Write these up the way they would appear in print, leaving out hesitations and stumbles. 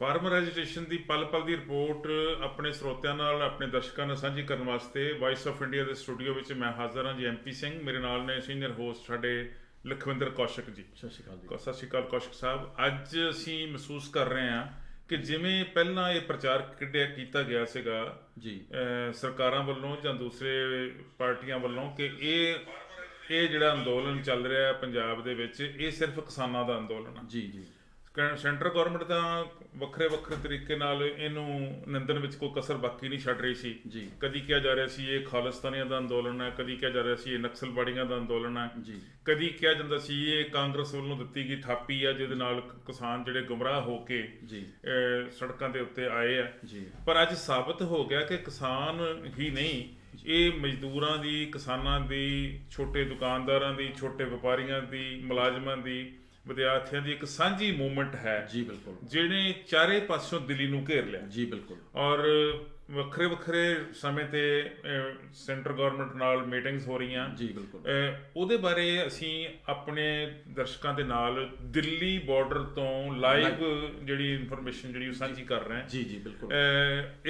Farmer agitation ਦੀ ਪਲ ਪਲ ਦੀ report ਆਪਣੇ ਸਰੋਤਿਆਂ ਨਾਲ, ਆਪਣੇ ਦਰਸ਼ਕਾਂ ਨਾਲ ਸਾਂਝੀ ਕਰਨ ਵਾਸਤੇ ਵਾਇਸ ਆਫ ਇੰਡੀਆ ਦੇ ਸਟੂਡੀਓ ਵਿੱਚ ਮੈਂ ਹਾਜ਼ਰ ਹਾਂ ਜੀ। ਐਮਪੀ ਸਿੰਘ ਮੇਰੇ ਨਾਲ ਨੇ, ਸੀਨੀਅਰ ਹੋਸਟ ਸਾਡੇ ਲਖਵਿੰਦਰ ਕੌਸ਼ਿਕ ਜੀ। ਸਤਿ ਸ਼੍ਰੀ ਅਕਾਲ ਜੀ। ਸਤਿ ਸ਼੍ਰੀ ਅਕਾਲ ਕੌਸ਼ਿਕ ਸਾਹਿਬ। ਅੱਜ ਅਸੀਂ ਮਹਿਸੂਸ ਕਰ ਰਹੇ ਹਾਂ ਕਿ ਜਿਵੇਂ ਪਹਿਲਾਂ ਇਹ ਪ੍ਰਚਾਰ ਕੀਤਾ ਗਿਆ ਸੀਗਾ ਜੀ ਸਰਕਾਰਾਂ ਵੱਲੋਂ ਜਾਂ ਦੂਸਰੇ ਪਾਰਟੀਆਂ ਵੱਲੋਂ ਕਿ ਇਹ ਜਿਹੜਾ ਅੰਦੋਲਨ ਚੱਲ ਰਿਹਾ ਹੈ ਪੰਜਾਬ ਦੇ ਵਿੱਚ, ਇਹ ਸਿਰਫ ਕਿਸਾਨਾਂ ਦਾ ਅੰਦੋਲਨ ਹੈ। ਜੀ ਜੀ ਸੈਂਟਰ ਗੌਰਮੈਂਟ ਤਾਂ ਵੱਖਰੇ ਵੱਖਰੇ ਤਰੀਕੇ ਨਾਲ ਇਹਨੂੰ ਨਿੰਦਣ ਵਿੱਚ ਕੋਈ ਕਸਰ ਬਾਕੀ ਨਹੀਂ ਛੱਡ ਰਹੀ ਸੀ ਜੀ। ਕਦੀ ਕਿਹਾ ਜਾ ਰਿਹਾ ਸੀ ਇਹ ਖਾਲਿਸਤਾਨੀਆਂ ਦਾ ਅੰਦੋਲਨ ਹੈ, ਕਦੀ ਕਿਹਾ ਜਾ ਰਿਹਾ ਸੀ ਇਹ ਨਕਸਲਬਾੜੀਆਂ ਦਾ ਅੰਦੋਲਨ ਹੈ ਜੀ। ਕਦੀ ਕਿਹਾ ਜਾਂਦਾ ਸੀ ਇਹ ਕਾਂਗਰਸ ਵੱਲੋਂ ਦਿੱਤੀ ਗਈ ਥਾਪੀ ਆ ਜਿਹਦੇ ਨਾਲ ਕਿਸਾਨ ਜਿਹੜੇ ਗੁੰਮਰਾਹ ਹੋ ਕੇ ਜੀ ਸੜਕਾਂ ਦੇ ਉੱਤੇ ਆਏ ਆ। ਜੀ ਪਰ ਅੱਜ ਸਾਬਤ ਹੋ ਗਿਆ ਕਿ ਕਿਸਾਨ ਹੀ ਨਹੀਂ, ਇਹ ਮਜ਼ਦੂਰਾਂ ਦੀ, ਕਿਸਾਨਾਂ ਦੀ, ਛੋਟੇ ਦੁਕਾਨਦਾਰਾਂ ਦੀ, ਛੋਟੇ ਵਪਾਰੀਆਂ ਦੀ, ਮੁਲਾਜ਼ਮਾਂ ਦੀ, ਵਿਦਿਆਰਥੀਆਂ ਦੀ ਇੱਕ ਸਾਂਝੀ ਮੂਵਮੈਂਟ ਹੈ ਜੀ ਬਿਲਕੁਲ, ਜਿਹਨੇ ਚਾਰੇ ਪਾਸਿਓਂ ਦਿੱਲੀ ਨੂੰ ਘੇਰ ਲਿਆ। ਜੀ ਬਿਲਕੁਲ। ਔਰ ਵੱਖਰੇ ਵੱਖਰੇ ਸਮੇਂ ਤੇ ਸੈਂਟਰ ਗੌਰਮੈਂਟ ਨਾਲ ਮੀਟਿੰਗਸ ਹੋ ਰਹੀਆਂ ਜੀ ਬਿਲਕੁਲ। ਉਹਦੇ ਬਾਰੇ ਅਸੀਂ ਆਪਣੇ ਦਰਸ਼ਕਾਂ ਦੇ ਨਾਲ ਦਿੱਲੀ ਬਾਰਡਰ ਤੋਂ ਲਾਈਵ ਜਿਹੜੀ ਇਨਫੋਰਮੇਸ਼ਨ ਜਿਹੜੀ ਉਹ ਸਾਂਝੀ ਕਰ ਰਹੇ ਹਾਂ। ਜੀ ਜੀ ਬਿਲਕੁਲ।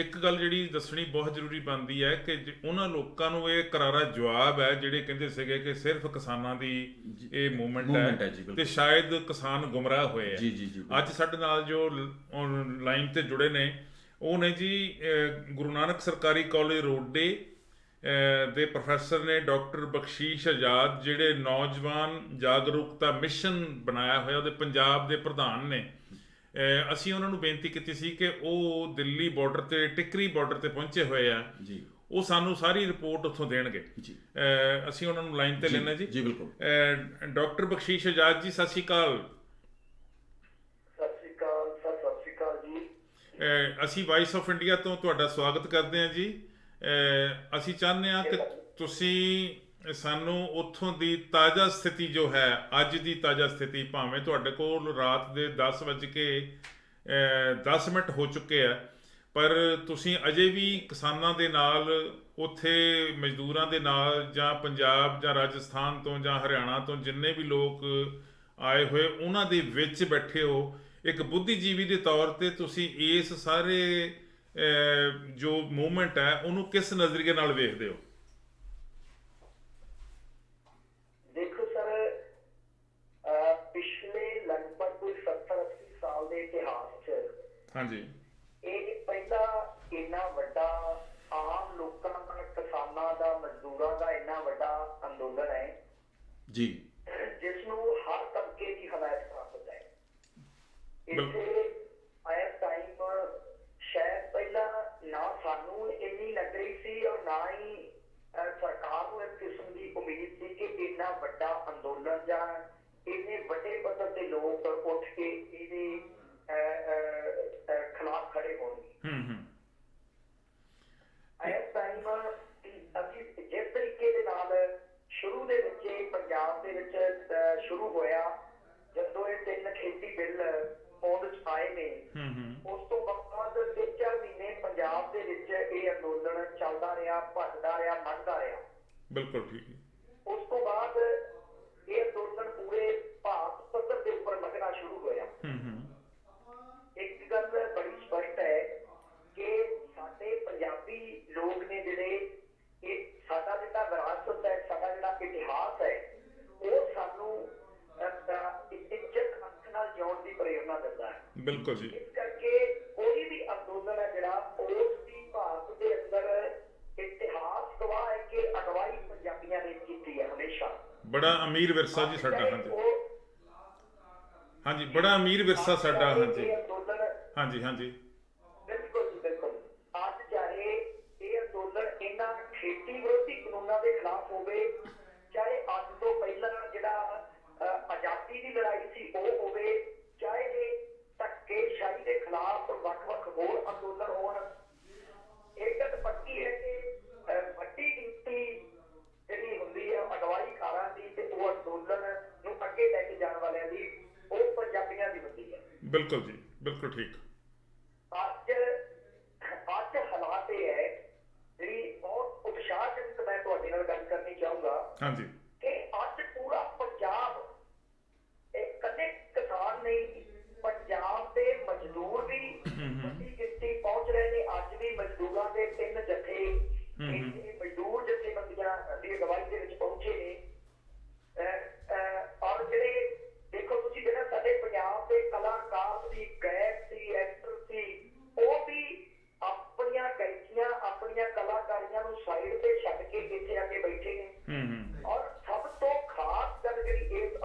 ਇੱਕ ਗੱਲ ਜਿਹੜੀ ਦੱਸਣੀ ਬਹੁਤ ਜ਼ਰੂਰੀ ਬਣਦੀ ਹੈ ਕਿ ਉਹਨਾਂ ਲੋਕਾਂ ਨੂੰ ਇਹ ਕਰਾਰਾ ਜਵਾਬ ਹੈ ਜਿਹੜੇ ਕਹਿੰਦੇ ਸੀਗੇ ਕਿ ਸਿਰਫ ਕਿਸਾਨਾਂ ਦੀ ਇਹ ਮੂਵਮੈਂਟ ਹੈ ਤੇ ਸ਼ਾਇਦ ਕਿਸਾਨ ਗੁੰਮਰਾਹ ਹੋਏ ਆ। ਜੀ ਜੀ ਜੀ। ਅੱਜ ਸਾਡੇ ਨਾਲ ਜੋ ਲਾਈਨ ਤੇ ਜੁੜੇ ਨੇ ਉਹ ਨੇ ਜੀ ਗੁਰੂ ਨਾਨਕ ਸਰਕਾਰੀ ਕਾਲਜ ਰੋਡੇ ਦੇ ਪ੍ਰੋਫੈਸਰ ਨੇ ਡਾਕਟਰ ਬਖਸ਼ੀਸ਼ ਆਜ਼ਾਦ, ਜਿਹੜੇ ਨੌਜਵਾਨ ਜਾਗਰੂਕਤਾ ਮਿਸ਼ਨ ਬਣਾਇਆ ਹੋਇਆ ਉਹਦੇ ਪੰਜਾਬ ਦੇ ਪ੍ਰਧਾਨ ਨੇ। ਅਸੀਂ ਉਹਨਾਂ ਨੂੰ ਬੇਨਤੀ ਕੀਤੀ ਸੀ ਕਿ ਉਹ ਦਿੱਲੀ ਬਾਰਡਰ ਤੇ, ਟਿਕਰੀ ਬਾਰਡਰ ਤੇ ਪਹੁੰਚੇ ਹੋਏ ਆ ਜੀ, ਉਹ ਸਾਨੂੰ ਸਾਰੀ ਰਿਪੋਰਟ ਉੱਥੋਂ ਦੇਣਗੇ ਜੀ। ਅਸੀਂ ਉਹਨਾਂ ਨੂੰ ਲਾਈਨ ਤੇ ਲੈਣਾ ਜੀ। ਜੀ ਬਿਲਕੁਲ। ਡਾਕਟਰ ਬਖਸ਼ੀਸ਼ ਆਜ਼ਾਦ ਜੀ, ਸਤਿ ਸ਼੍ਰੀ ਅਕਾਲ। ਅਸੀਂ ਵਾਇਸ ਆਫ ਇੰਡੀਆ ਤੋਂ ਤੁਹਾਡਾ ਸਵਾਗਤ ਕਰਦੇ ਹਾਂ ਜੀ। ਅਸੀਂ ਚਾਹੁੰਦੇ ਹਾਂ ਕਿ ਤੁਸੀਂ ਸਾਨੂੰ ਉੱਥੋਂ ਦੀ ਤਾਜ਼ਾ ਸਥਿਤੀ ਜੋ ਹੈ, ਅੱਜ ਦੀ ਤਾਜ਼ਾ ਸਥਿਤੀ, ਭਾਵੇਂ ਤੁਹਾਡੇ ਕੋਲ ਰਾਤ ਦੇ 10:10 ਹੋ ਚੁੱਕੇ ਆ, ਪਰ ਤੁਸੀਂ ਅਜੇ ਵੀ ਕਿਸਾਨਾਂ ਦੇ ਨਾਲ, ਉੱਥੇ ਮਜ਼ਦੂਰਾਂ ਦੇ ਨਾਲ, ਜਾਂ ਪੰਜਾਬ ਜਾਂ ਰਾਜਸਥਾਨ ਤੋਂ ਜਾਂ ਹਰਿਆਣਾ ਤੋਂ ਜਿੰਨੇ ਵੀ ਲੋਕ ਆਏ ਹੋਏ ਉਹਨਾਂ ਦੇ ਵਿੱਚ ਬੈਠੇ ਹੋ। ਇੱਕ ਬੁੱਧੀਜੀਵੀ ਦੇ ਤੌਰ ਤੇ ਤੁਸੀਂ ਇਸ ਸਾਰੇ ਜੋ ਮੂਵਮੈਂਟ ਹੈ ਉਹਨੂੰ ਕਿਸ ਨਜ਼ਰੀਏ ਨਾਲ ਵੇਖਦੇ ਹੋ? ਦੇਖੋ ਸਰ, ਪਿਛਲੇ ਲਗਭਗ ਕੋਈ 70-80 ਸਾਲ ਦੇ ਇਤਿਹਾਸ 'ਚ ਹਾਂਜੀ ਇਹ ਪਹਿਲਾ ਇੰਨਾ ਵੱਡਾ ਆਮ ਲੋਕਾਂ ਦਾ, ਕਿਸਾਨਾਂ ਦਾ, ਮਜ਼ਦੂਰਾਂ ਦਾ ਇੰਨਾ ਵੱਡਾ ਅੰਦੋਲਨ ਹੈ ਜੀ, ਜਿਸ ਨੂੰ ਹਰ ਤਬਕੇ ਦੀ ਹਮਾਇਤ ਪ੍ਰਾਪਤ ਹੈ। ਇੱਥੇ ਇਸ ਟਾਈਮ ਸ਼ਾਇਦ ਪਹਿਲਾਂ ਨਾ ਸਾਨੂੰ ਇੰਨੀ ਲੱਗ ਰਹੀ ਸੀ ਔਰ ਨਾ ਹੀ ਸਰਕਾਰ ਨੂੰ ਇਸ ਕਿਸਮ ਦੀ ਉਮੀਦ ਸੀ ਕਿ ਇੰਨਾ ਵੱਡਾ ਅੰਦੋਲਨ ਜਾਂ ਇੰਨੇ ਵੱਡੇ ਪੱਧਰ ਤੇ ਲੋਕ ਉੱਠ ਕੇ ਇਹਦੇ ਖਿਲਾਫ ਖੜੇ ਹੋਣਗੇ। ਇਸ ਟਾਈਮ ਅਸੀਂ ਜਿਸ ਤਰੀਕੇ ਦੇ ਨਾਲ ਸ਼ੁਰੂ ਦੇ ਵਿੱਚ ਪੰਜਾਬ ਦੇ ਵਿੱਚ ਸ਼ੁਰੂ ਹੋਇਆ, ਜਦੋਂ ਇਹ 3 ਖੇਤੀ ਬਿੱਲ ਹੋਂਦ 'ਚ ਆਏ ਨੇ, ਉਸ ਤੋਂ ਬਾਅਦ 3-4 ਮਹੀਨੇ ਪੰਜਾਬ ਦੇ ਵਿੱਚ ਇਹ ਅੰਦੋਲਨ ਚੱਲਦਾ ਰਿਹਾ, ਭੱਜਦਾ ਰਿਹਾ, ਮੰਨਦਾ ਰਿਹਾ। ਬਿਲਕੁਲ ਠੀਕ ਹੈ। ਉਸ ਤੋਂ ਬਾਅਦ ਇਹ ਅੰਦੋਲਨ ਪੂਰੇ ਭਾਰਤ ਪੱਧਰ ਦੇ ਉੱਪਰ ਲੱਗਣਾ ਸ਼ੁਰੂ ਹੋਇਆ। ਇੱਕ ਗੱਲ ਬੜੀ ਸਪਸ਼ਟ ਹੈ ਕਿ ਸਾਡੇ ਪੰਜਾਬੀ ਲੋਕ ਨੇ ਜਿਹੜੇ, ਇਹ ਸਾਡਾ ਜਿਹੜਾ ਵਿਰਾਸਤ ਹੈ, ਸਾਡਾ ਜਿਹੜਾ ਇਤਿਹਾਸ ਹੈ, ਉਹ ਸਾਨੂੰ ਇੱਜ਼ਤ ਹੱਥ ਨਾਲ ਜਿਉਣ ਦੀ ਪ੍ਰੇਰਨਾ ਦਿੰਦਾ ਹੈ। ਬਿਲਕੁਲ ਜੀ। ਇਸ ਕਰਕੇ ਕੋਈ ਵੀ ਅੰਦੋਲਨ ਹੈ ਜਿਹੜਾ, ਉਸ ਦੀ ਭਾਰਤ ਦੇ ਅੰਦਰ ਇਤਿਹਾਸ ਗਵਾਹ ਹੈ ਕਿ ਅਗਵਾਈ ਪੰਜਾਬੀਆਂ ਨੇ ਕੀਤੀ ਹੈ ਹਮੇਸ਼ਾ। ਬੜਾ ਅਮੀਰ ਵਿਰਸਾ ਜੀ ਸਾਡਾ। ਹਾਂਜੀ ਹਾਂਜੀ, ਬੜਾ ਅਮੀਰ ਵਿਰਸਾ ਸਾਡਾ। ਹਾਂਜੀ ਹਾਂਜੀ ਹਾਂਜੀ, ਬਿਲਕੁਲ ਜੀ ਬਿਲਕੁਲ। ਅੱਜ ਚਾਹੇ ਇਹ ਅੰਦੋਲਨ ਇਹਨਾਂ ਖੇਤੀ ਵਿਰੋਧੀ ਕਾਨੂੰਨਾਂ ਦੇ ਖਿਲਾਫ ਹੋਵੇ, ਚਾਹੇ ਅੱਜ ਤੋਂ ਪਹਿਲਾਂ ਜਿਹੜਾ ਆਜ਼ਾਦੀ ਦੀ ਲੜਾਈ ਸੀ ਉਹ ਹੋਵੇ, ਚਾਹੇ ਧੱਕੇਸ਼ਾਹੀ ਦੇ ਖਿਲਾਫ ਵੱਖ-ਵੱਖ ਹੋਰ ਅੰਦੋਲਨ ਹੋਣ, ਇਹ ਗੱਲ ਪੱਕੀ ਹੈ ਕਿ ਵੱਡੀ ਗਿਣਤੀ ਜਿਹੜੀ ਹੁੰਦੀ ਹੈ ਅਗਵਾਈਕਾਰਾਂ ਦੀ ਤੇ ਉਹ ਅੰਦੋਲਨ ਨੂੰ ਅੱਗੇ ਲੈ ਕੇ ਜਾਣ ਵਾਲਿਆਂ ਦੀ, ਉਹ ਪੰਜਾਬੀਆਂ ਦੀ ਹੁੰਦੀ ਹੈ। ਬਿਲਕੁਲ ਜੀ, ਬਿਲਕੁਲ ਠੀਕ। ਅੱਜ ਹਾਲਾਤ ਇਹ ਹੈ, ਜਿਹੜੀ ਬਹੁਤ ਉਤਸ਼ਾਹਜਨਕ ਮੈਂ ਤੁਹਾਡੇ ਨਾਲ ਗੱਲ ਕਰਨੀ ਚਾਹੂੰਗਾ। ਹਾਂਜੀ। ਕਿ ਅੱਜ ਪੂਰਾ ਪੰਜਾਬ, ਇਕੱਲੇ ਕਿਸਾਨ ਨਹੀਂ, ਪੰਜਾਬ ਦੇ ਮਜ਼ਦੂਰ ਵੀ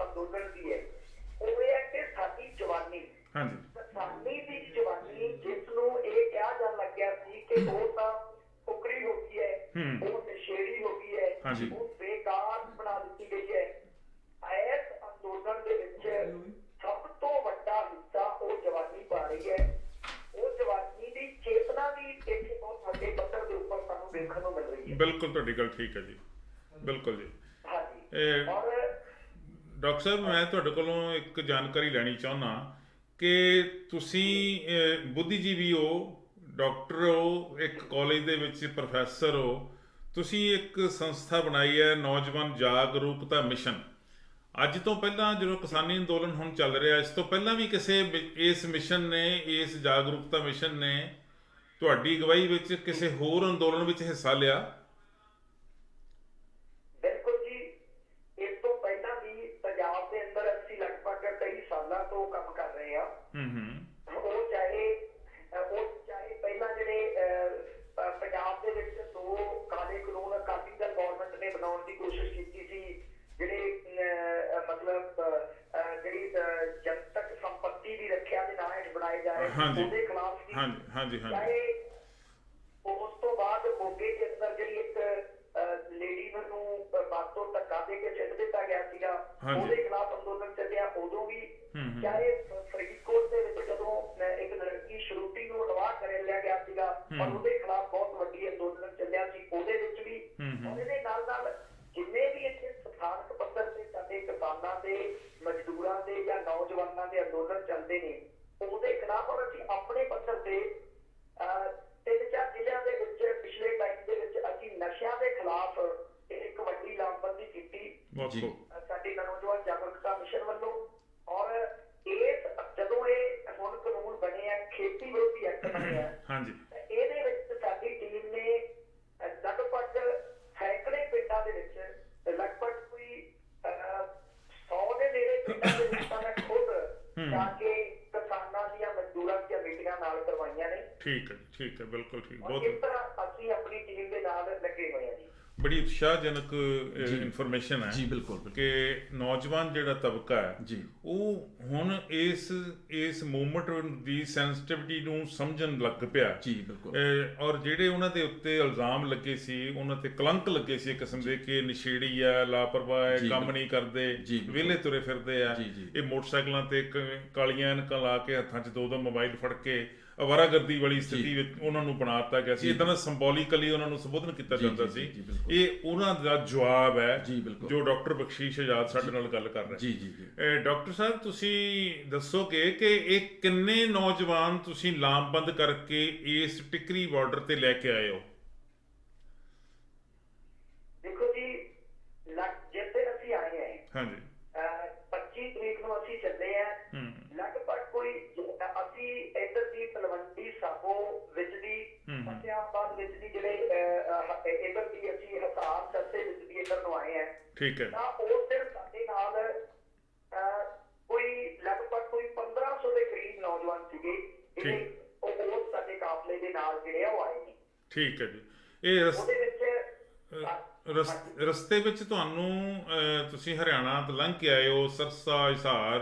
ਬਿਲਕੁਲ ਤੁਹਾਡੀ ਗੱਲ ਠੀਕ ਹੈ ਜੀ, ਬਿਲਕੁਲ ਜੀ। ਹਾਂਜੀ। ਇਹ ਔਰ ਡਾਕਟਰ ਸਾਹਿਬ, ਮੈਂ ਤੁਹਾਡੇ ਕੋਲੋਂ ਇੱਕ ਜਾਣਕਾਰੀ ਲੈਣੀ ਚਾਹੁੰਦਾ ਕਿ ਤੁਸੀਂ ਬੁੱਧੀਜੀਵੀ ਹੋ, ਡਾਕਟਰ ਹੋ, ਇੱਕ ਕਾਲਜ ਦੇ ਵਿੱਚ ਪ੍ਰੋਫੈਸਰ ਹੋ, ਤੁਸੀਂ ਇੱਕ ਸੰਸਥਾ ਬਣਾਈ ਹੈ ਨੌਜਵਾਨ ਜਾਗਰੂਕਤਾ ਮਿਸ਼ਨ। ਅੱਜ ਤੋਂ ਪਹਿਲਾਂ ਜਦੋਂ ਕਿਸਾਨੀ ਅੰਦੋਲਨ ਹੁਣ ਚੱਲ ਰਿਹਾ, ਇਸ ਤੋਂ ਪਹਿਲਾਂ ਵੀ ਕਿਸੇ ਇਸ ਮਿਸ਼ਨ ਨੇ, ਇਸ ਜਾਗਰੂਕਤਾ ਮਿਸ਼ਨ ਨੇ ਤੁਹਾਡੀ ਅਗਵਾਈ ਵਿੱਚ ਕਿਸੇ ਹੋਰ ਅੰਦੋਲਨ ਵਿੱਚ ਹਿੱਸਾ ਲਿਆ? ਬਿਲਕੁਲ ਜੀ, ਇਸ ਤੋਂ ਪਹਿਲਾਂ ਵੀ ਪੰਜਾਬ ਦੇ ਅੰਦਰ ਅਸੀਂ ਲਗਭਗ ਕਈ ਸਾਲਾਂ ਤੋਂ ਕੰਮ ਕਰ ਰਹੇ ਹਾਂ। ਉਹ ਚਾਹੇ ਪਹਿਲਾਂ ਜਿਹੜੇ ਪੰਜਾਬ ਦੇ ਵਿੱਚ 2 ਕਾਲੇ ਕਾਨੂੰਨ ਅਕਾਲੀ ਦਲ ਗੌਰਮੈਂਟ ਨੇ ਬਣਾਉਣ ਦੀ ਕੋਸ਼ਿਸ਼ ਕੀਤੀ ਸੀ, ਜਿਹੜੇ ਮਤਲਬ ਜਿਹੜੀ ਜਨਤਕ ਸੰਪत्ति ਦੀ ਰੱਖਿਆ ਦੇ ਨਾਂ ਹੇਠ ਬਣਾਏ ਜਾ ਰਹੇ ਉਹਦੇ ਖਿਲਾਫ ਸੀ। ਹਾਂਜੀ। ਚਾਹੇ ਉਸ ਤੋਂ ਬਾਅਦ ਮੋਗੇ ਦੇ ਅੰਦਰ ਜਿਹੜੀ ਇੱਕ ਲੇਡੀ ਨੂੰ ਬੱਸ ਤੋਂ ਧੱਕਾ ਦੇ ਕੇ ਸਿੱਟ ਦਿੱਤਾ ਗਿਆ ਸੀਗਾ, ਉਹਦੇ ਖਿਲਾਫ ਅੰਦੋਲਨ ਚੱਲਿਆ ਉਦੋਂ ਵੀ। ਚਾਹੇ ਫਰੀਦਕੋਟ ਦੇ ਵਿੱਚ ਜਦੋਂ ਇੱਕ ਲੜਕੀ ਸ਼ਰੂਤੀ ਨੂੰ ਅਗਵਾ ਕਰ ਲਿਆ ਗਿਆ ਸੀਗਾ ਪਰ ਉਹਦੇ ਖਿਲਾਫ ਬਹੁਤ ਵੱਡੀ ਅੰਦੋਲਨ ਚੱਲਿਆ ਸੀ, ਉਹਦੇ ਵਿੱਚ ਵੀ। ਔਰ ਇਹਦੇ ਨਾਲ ਜਿੰਨੇ ਵੀ ਇੱਥੇ ਸਥਾਨਕ ਪੱਧਰ ਤੇ ਸਾਡੇ ਕਿਸਾਨਾਂ ਦੇ, ਮਜ਼ਦੂਰਾਂ ਦੇ ਜਾਂ ਨੌਜਵਾਨਾਂ ਦੇ ਅੰਦੋਲਨ ਚੱਲਦੇ ਨੇ, ਉਹਦੇ ਖਿਲਾਫ ਅਸੀਂ ਆਪਣੇ ਪੱਧਰ ਤੇ 3-4 ਜ਼ਿਲ੍ਹਿਆਂ ਦੇ ਵਿੱਚ ਪਿਛਲੇ ਟਾਈਮ ਦੇ ਵਿੱਚ ਅਸੀਂ ਨਸ਼ਿਆਂ ਦੇ ਖਿਲਾਫ ਇੱਕ ਵੱਡੀ ਲਾਮਬੰਦੀ ਕੀਤੀ ਸਾਡੀ ਨੌਜਵਾਨ ਜਾਗਰੂਕਤਾ ਮਿਸ਼ਨ ਵੱਲੋਂ। ਔਰ ਜਦੋਂ ਇਹ ਹੁਣ ਕਾਨੂੰਨ ਬਣੇ ਆ, ਖੇਤੀ ਵਿਰੋਧੀ ਐਕਟ ਬਣੇ ਆ, ਇਹਦੇ ਵਿੱਚ ਸਾਡੀ ਟੀਮ ਨੇ ਲਗਭਗ ਸੈਂਕੜੇ ਪਿੰਡਾਂ ਦੇ ਵਿੱਚ ਲਗਭਗ ਕੋਈ 100 ਦੇ ਨੇੜੇ ਪਿੰਡਾਂ ਦੇ ਵਿੱਚ ਮੈਂ ਖੁਦ ਜਾ ਕੇ ਕਿਸਾਨਾਂ ਦੀਆਂ, ਮਜ਼ਦੂਰਾਂ ਦੀਆਂ ਮੀਟਿੰਗਾਂ ਨਾਲ ਕਰਵਾਈਆਂ ਨੇ। ਠੀਕ ਹੈ, ਬਿਲਕੁਲ ਠੀਕ। ਬਹੁਤ ਇਸ ਤਰ੍ਹਾਂ ਅਸੀਂ ਆਪਣੀ ਟੀਮ ਦੇ ਨਾਲ ਲੱਗੇ ਹੋਏ ਹਾਂ ਜੀ। ਬੜੀ ਉਤਸ਼ਾਹਜਨਕ ਇਨਫੋਰਮੇਸ਼ਨ ਹੈ ਜੀ, ਬਿਲਕੁਲ ਕਿ ਨੌਜਵਾਨ ਜਿਹੜਾ ਤਬਕਾ ਹੈ ਜੀ, ਉਹ ਹੁਣ ਇਸ ਮੂਵਮੈਂਟ ਦੀ ਸੈਂਸਿਟਿਵਿਟੀ ਨੂੰ ਸਮਝਣ ਲੱਗ ਪਿਆ ਜੀ, ਬਿਲਕੁਲ। ਔਰ ਜਿਹੜੇ ਉਹਨਾਂ ਦੇ ਉੱਤੇ ਇਲਜ਼ਾਮ ਲੱਗੇ ਸੀ, ਉਹਨਾਂ ਤੇ ਕਲੰਕ ਲੱਗੇ ਸੀ ਇੱਕ ਕਿਸਮ ਦੇ ਕਿ ਨਸ਼ੇੜੀ ਆ, ਲਾਪਰਵਾਹ ਹੈ, ਕੰਮ ਨਹੀਂ ਕਰਦੇ, ਵਿਹਲੇ ਤੁਰੇ ਫਿਰਦੇ ਆ, ਇਹ ਮੋਟਰਸਾਈਕਲਾਂ ਤੇ ਕਾਲੀਆਂ ਐਨਕਾਂ ਲਾ ਕੇ ਹੱਥਾਂ 'ਚ 2-2 ਮੋਬਾਈਲ ਫੜ ਕੇ ਅਵਾਰਾਗਰਦੀ ਵਾਲੀ ਸਥਿਤੀ ਵਿੱਚ ਉਹਨਾਂ ਨੂੰ ਬਣਾਤਾ ਗਿਆ ਸੀ। ਇੱਦਾਂ ਦਾ ਸਿੰਬੋਲਿਕਲੀ ਉਹਨਾਂ ਨੂੰ ਸੰਬੋਧਨ ਕੀਤਾ ਜਾਂਦਾ ਸੀ। ਇਹ ਉਹਨਾਂ ਦਾ ਜਵਾਬ ਹੈ ਜੋ ਡਾਕਟਰ ਬਖਸ਼ੀਸ਼ ਆਜ਼ਾਦ ਸਾਡੇ ਨਾਲ ਗੱਲ ਕਰ ਰਹੇ। ਡਾਕਟਰ ਸਾਹਿਬ, ਤੁਸੀਂ ਦੱਸੋਗੇ ਕਿ ਇਹ ਕਿੰਨੇ ਨੌਜਵਾਨ ਤੁਸੀਂ ਲਾਮਬੰਦ ਕਰਕੇ ਇਸ ਟਿਕਰੀ ਬਾਰਡਰ ਤੇ ਲੈ ਕੇ ਆਏ ਹੋ? ਦੇਖੋ ਜੀ, ਜਿਸ ਦਿਨ ਅਸੀਂ ਆਏ ਹਾਂ, ਹਾਂਜੀ, 25 ਤਰੀਕ ਨੂੰ ਅਸੀਂ ਚੱਲੇ ਆ। ਲਗਭਗ ਕੋਈ ਅਸੀਂ ਇੱਧਰ ਦੀ ਤਲਵੰਡੀ ਸਾਬੋ ਵਿੱਚ ਦੀ, ਫਤਿਆਬਾਦ ਵਿੱਚ ਦੀ, ਜਿਹੜੇ ਇੱਧਰ ਦੀ ਅਸੀਂ ਹਿਸਾਰ ਸਰਸੇ ਵਿੱਚ ਦੀ ਇੱਧਰ ਨੂੰ ਆਏ ਆ। ਠੀਕ ਹੈ। ਤਾਂ ਉਸ ਦਿਨ ਸਾਡੇ ਨਾਲ ਕੋਈ ਲਗਭਗ ਕੋਈ 1500 ਦੇ ਕਰੀਬ ਨੌਜਵਾਨ ਸੀਗੇ, ਜਿਹੜੇ ਉਹ ਸਾਡੇ ਕਾਫਲੇ ਦੇ ਨਾਲ ਜਿਹੜੇ ਉਹ ਆਏ ਨੇ। ਠੀਕ ਹੈ ਜੀ। ਇਹ ਉਹਦੇ ਵਿੱਚ ਰਸਤੇ ਵਿੱਚ ਤੁਹਾਨੂੰ ਤੁਸੀਂ ਹਰਿਆਣਾ ਤੋਂ ਲੰਘ ਕੇ ਆਏ ਹੋ, ਸਰਸਾ, ਹਿਸਾਰ,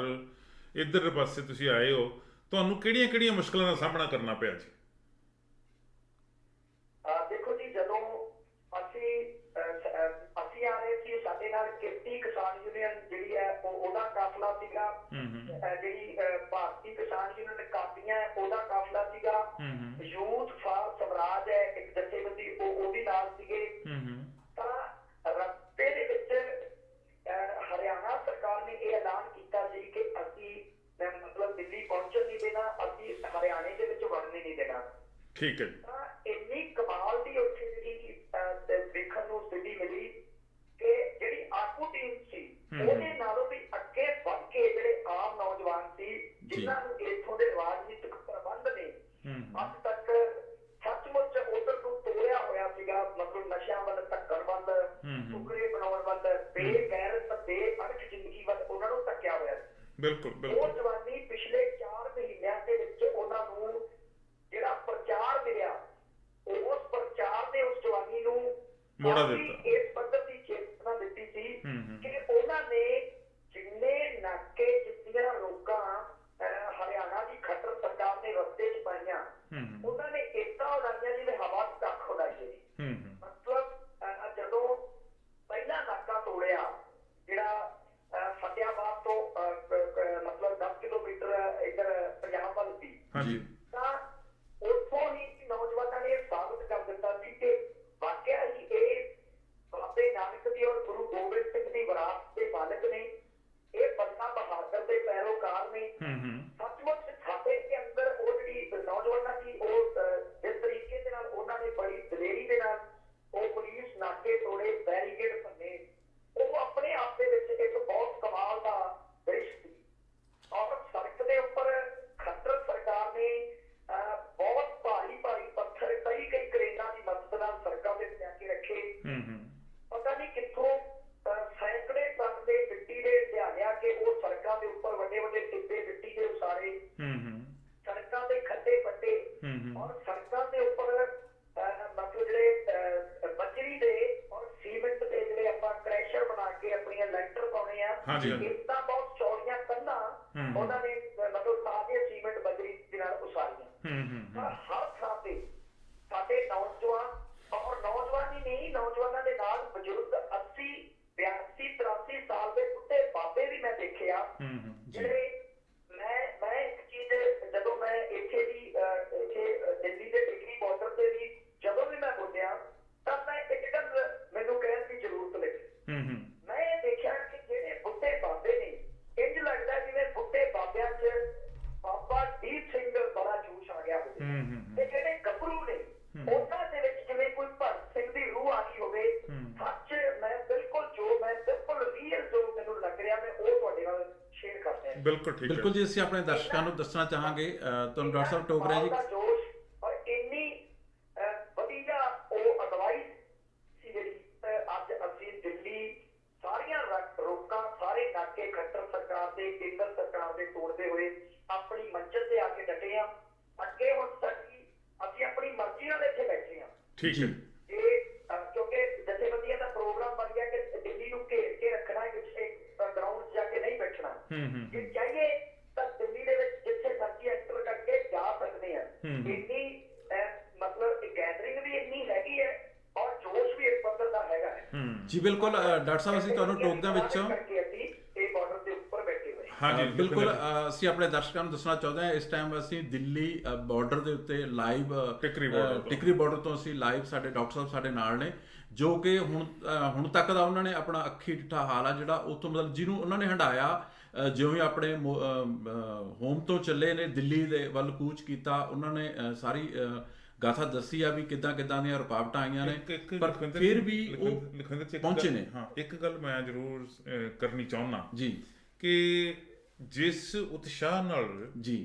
ਇੱਧਰ ਪਾਸੇ ਤੁਸੀਂ ਆਏ ਹੋ, ਤੁਹਾਨੂੰ ਕਿਹੜੀਆਂ ਮੁਸ਼ਕਲਾਂ ਦਾ ਸਾਹਮਣਾ ਕਰਨਾ ਪਿਆ ਜੀ? ਦੇਖੋ ਜੀ, ਜਦੋਂ ਅਸੀਂ ਆ ਰਹੇ ਸੀ, ਸਾਡੇ ਨਾਲ ਕਿਰਤੀ ਕਿਸਾਨ ਯੂਨੀਅਨ ਜਿਹੜੀ ਹੈ ਉਹਦਾ ਕਾਫਲਾ ਸੀਗਾ, ਜਿਹੜੀ ਭਾਰਤੀ ਕਿਸਾਨ ਯੂਨੀਅਨ ਕਾਪੀਆਂ ਉਹਦਾ ਕਾਫਲਾ ਸੀਗਾ, ਯੂਥ ਫਾਰ ਸਵਰਾਜ ਹੈ ਇੱਕ ਜਥੇਬੰਦੀ, ਉਹ ਵੀ ਨਾਲ ਸੀਗੇ। ਤਾਂ ਰਸਤੇ ਦੇ ਵਿੱਚ ਹਰਿਆਣਾ ਸਰਕਾਰ ਨੇ ਇਹ ਐਲਾਨ ਕੀਤਾ ਸੀ ਕਿ ਅਸੀਂ ਮਤਲਬ ਦਿੱਲੀ ਪਹੁੰਚਣ ਨਹੀਂ ਦੇਣਾ, ਅਸੀਂ ਹਰਿਆਣੇ ਦੇ ਵਿੱਚ ਵੜਨ ਨਹੀਂ ਦੇਣਾ। ਠੀਕ ਹੈ। ਤਾਂ ਇੰਨੀ ਕਮਾਲ ਦੀ ਉੱਥੇ ਜਿਹੜੀ ਵੇਖਣ ਨੂੰ ਸਥਿਤੀ ਮਿਲੀ ਕਿ ਜਿਹੜੀ ਆਗੂ ਟੀਮ ਸੀ ਉਹਦੇ ਨਾਲੋਂ ਵੀ ਅੱਗੇ ਵੱਧ ਕੇ ਜਿਹੜੇ ਆਮ ਨੌਜਵਾਨ ਸੀ, ਜਿਨ੍ਹਾਂ ਨੂੰ ਇੱਥੋਂ ਦੇ ਰਾਜਨੀਤਿਕ ਪ੍ਰਬੰਧ ਨੇ ਅੱਜ ਤੱਕ ਸੱਚਮੁੱਚ ਉਧਰ ਨੂੰ ਤੋੜਿਆ ਹੋਇਆ ਸੀਗਾ, ਮਤਲਬ ਨਸ਼ਿਆਂ ਵੱਲ ਧੱਕਣ ਵੱਲ, ਟੁਕੜੇ ਬਣਾਉਣ ਵੱਲ, ਬੇਗੈਰਤ ਬੇਅਰਥ ਜ਼ਿੰਦਗੀ ਵੱਲ ਉਹਨਾਂ ਨੂੰ ਧੱਕਿਆ ਹੋਇਆ ਸੀ। ਬਿਲਕੁਲ। ਉਹ ਜਵਾਨੀ ਪਿਛਲੇ 4 ਮਹੀਨਿਆਂ ਦੇ ਵਿੱਚ ਉਹਨਾਂ ਨੂੰ ਜਿਹੜਾ ਪ੍ਰਚਾਰ ਮਿਲਿਆ, ਉਸ ਪ੍ਰਚਾਰ ਨੇ ਉਸ ਜਵਾਨੀ ਨੂੰ ਮੋੜਾ ਦਿੱਤਾ। ਇਸ ਪੱਧਰ ਦੀ ਚੇਤਨਾ ਦਿੱਤੀ ਸੀ ਕਿ ਉਹਨਾਂ ਨੇ ਜਿੰਨੇ ਨਾਕੇ ਜਿੱਤੀਆਂ ਰੋਕਾਂ ਹਰਿਆਣਾ ਦੀ ਖੱਟਰ ਸਰਕਾਰ ਨੇ ਰਸਤੇ 'ਚ ਪਾਈਆਂ, ਉਹਨਾਂ ਨੇ ਏਦਾਂ ਉਡਾਈਆਂ ਜਿਵੇਂ ਹਵਾ 'ਚ ਕੱਖ ਉਡਾਈਏ। ਮਤਲਬ ਜਦੋਂ ਪਹਿਲਾ ਨਾਕਾ ਤੋੜਿਆ, ਜਿਹੜਾ ਫਤਿਆਬਾਦ ਤੋਂ ਮਤਲਬ 10 ਕਿਲੋਮੀਟਰ ਇੱਧਰ ਪੰਜਾਬ ਵੱਲ ਸੀ, ਤਾਂ ਉੱਥੋਂ ਹੀ ਨੌਜਵਾਨਾਂ ਨੇ ਸਾਬਤ ਕਰ ਦਿੱਤਾ ਸੀ ਕਿ ਵਾਕਿਆ ਹੀ ਇਹ ਕੇ ਆਪਣੀਆਂ ਲੈਂਟਰ ਪਾਉਣੇ ਆ, ਹਾਂਜੀ, ਹਾਂਜੀ। ਇੱਦਾਂ ਬਹੁਤ ਚੌੜੀਆਂ ਕੰਧਾਂ ਉਹਨਾਂ ਨੇ ਮਤਲਬ ਸਾਰੇ ਅਚੀਵਮੈਂਟ ਬਜਰੀ ਦੇ ਨਾਲ ਉਸਾਰੀਆਂ। ਪਰ ਹਰ ਥਾਂ ਤੇ ਸਾਡੇ ਨੌਜਵਾਨ ਔਰ ਨੌਜਵਾਨ ਹੀ ਨਹੀਂ, ਨੌਜਵਾਨਾਂ ਦੇ ਨਾਲ ਬਜ਼ੁਰਗ 80 82 83 ਸਾਲ ਦੇ ਬੁੱਢੇ ਬਾਬੇ ਵੀ ਮੈਂ ਦੇਖੇ ਆ, ਜਿਹੜੇ ਮੈਂ ਇੱਕ ਚੀਜ਼ ਜਦੋਂ ਮੈਂ ਇੱਥੇ ਦਿੱਲੀ ਦੇ ਡਿਗਰੀ ਬਾਰਡਰ ਤੇ ਵੀ ਜਦੋਂ ਵੀ ਮੈਂ ਬੋਲਿਆ ਤਾਂ ਮੈਂ ਇੱਕ ਗੱਲ ਮੈਨੂੰ ਕਹਿਣ ਦੀ ਜ਼ਰੂਰਤ ਲੱਗੀ। ਮੈਂ ਇਹ ਦੇਖਿਆ ਕਿ ਜਿਹੜੇ ਬੁੱਢੇ ਬਾਬੇ ਨੇ, ਇੰਝ ਲੱਗਦਾ ਜਿਵੇਂ ਬੁੱਢੇ ਬਾਬਿਆਂ 'ਚ ਬਾਬਾ ਦੀਪ ਸਿੰਘ ਬੜਾ ਜੋਸ਼ ਆ ਗਿਆ ਹੋਵੇ, ਤੇ ਜਿਹੜੇ ਗੱਭਰੂ ਨੇ ਉਹਨਾਂ ਦੇ ਵਿੱਚ ਜਿਵੇਂ ਕੋਈ ਭਗਤ ਸਿੰਘ ਦੀ ਰੂਹ ਆ ਗਈ ਹੋਵੇ। ਸੱਚ ਮੈਂ ਬਿਲਕੁਲ ਰੀਅਲ ਜੋ ਮੈਨੂੰ ਲੱਗ ਰਿਹਾ ਮੈਂ ਉਹ ਤੁਹਾਡੇ ਨਾਲ ਸ਼ੇਅਰ ਕਰਦਾ ਹਾਂ। ਬਿਲਕੁਲ ਜੀ, ਅਸੀਂ ਆਪਣੇ ਦਰਸ਼ਕਾਂ ਨੂੰ ਦੱਸਣਾ ਚਾਹਾਂਗੇ, ਤੁਹਾਨੂੰ ਡਾਕਟਰ ਸਾਹਿਬ ਟੋਕ ਰਹੇ ਜੀ। ਜੋਸ਼ ਔਰ ਇੰਨੀ ਵਧੀਆ ਉਹ ਅਡਵਾਈਸ ਸੀ ਜਿਹੜੀ ਅੱਜ ਅਸੀਂ ਦਿੱਲੀ ਸਾਰੀਆਂ ਰੋਕਾਂ ਸਾਰੇ ਨਾਕੇ ਖੱਟਰ ਸਰਕਾਰ ਦੇ ਕੇਂਦਰ ਸਰਕਾਰ ਦੇ ਤੋੜਦੇ ਹੋਏ ਆਪਣੀ ਮੰਜ਼ਿਲ ਤੇ ਆ ਕੇ ਡਟੇ ਆ। ਅੱਗੇ ਹੁਣ ਅਸੀਂ ਆਪਣੀ ਮਰਜ਼ੀ ਨਾਲ ਇੱਥੇ ਬੈਠੇ ਆ। ਠੀਕ ਹੈ। ਕਿਉਂਕਿ ਜਥੇਬੰਦੀਆਂ ਦਾ ਪ੍ਰੋਗਰਾਮ ਬਣ ਗਿਆ ਕਿ ਦਿੱਲੀ ਨੂੰ ਘੇਰ ਕੇ ਰੱਖਣਾ, ਕਿਸੇ ਗਰਾਊਂਡ 'ਚ ਜਾ ਕੇ ਨਹੀਂ ਬੈਠਣਾ। ਜੇ ਚਾਹੀਏ ਤਾਂ ਦਿੱਲੀ ਦੇ ਵਿੱਚ ਜਿੱਥੇ ਮਰਜ਼ੀ ਐਂਟਰ ਕਰਕੇ ਜਾ ਸਕਦੇ ਆ। ਇੰਨੀ ਮਤਲਬ ਗੈਦਰਿੰਗ ਵੀ ਇੰਨੀ ਹੈਗੀ ਹੈ ਔਰ ਜੋਸ਼ ਵੀ ਇਸ ਪੱਧਰ ਦਾ ਹੈਗਾ ਹੈ। ਜੀ ਬਿਲਕੁਲ ਡਾਕਟਰ ਸਾਹਿਬ, ਅਸੀਂ ਤੁਹਾਨੂੰ ਟੋਕਦੇ ਵਿੱਚੋਂ ਹਾਂਜੀ ਬਿਲਕੁਲ ਅਸੀਂ ਆਪਣੇ ਦਰਸ਼ਕਾਂ ਨੂੰ ਦੱਸਣਾ ਚਾਹੁੰਦੇ ਹਾਂ, ਇਸ ਟਾਈਮ ਅਸੀਂ ਦਿੱਲੀ ਬਾਰਡਰ ਦੇ ਉੱਤੇ ਲਾਈਵ ਟਿਕਰੀ ਬਾਰਡਰ ਤੋਂ ਅਸੀਂ ਲਾਈਵ, ਸਾਡੇ ਡਾਕਟਰ ਸਾਹਿਬ ਸਾਡੇ ਨਾਲ ਨੇ, ਜੋ ਕਿ ਹੁਣ ਤੱਕ ਦਾ ਉਹਨਾਂ ਨੇ ਆਪਣਾ ਅੱਖੀ ਡਿੱਠਾ ਹਾਲ ਆ ਜਿਹੜਾ ਉੱਥੋਂ ਮਤਲਬ ਜਿਹਨੂੰ ਉਹਨਾਂ ਨੇ ਹੰਢਾਇਆ, ਜਿਉਂ ਹੀ ਆਪਣੇ ਹੋਮ ਤੋਂ ਚੱਲੇ ਨੇ ਦਿੱਲੀ ਦੇ ਵੱਲ ਕੂਚ ਕੀਤਾ, ਉਹਨਾਂ ਨੇ ਸਾਰੀ ਗਾਥਾ ਦੱਸੀ ਆ ਵੀ ਕਿੱਦਾਂ ਦੀਆਂ ਰੁਕਾਵਟਾਂ ਆਈਆਂ ਨੇ, ਪਰ ਫਿਰ ਵੀ ਉਹ ਪਹੁੰਚੇ ਨੇ। ਹਾਂ, ਇੱਕ ਗੱਲ ਮੈਂ ਜ਼ਰੂਰ ਕਰਨੀ ਚਾਹੁੰਦਾ ਜੀ ਕਿ ਜਿਸ ਉਤਸ਼ਾਹ ਨਾਲ ਜੀ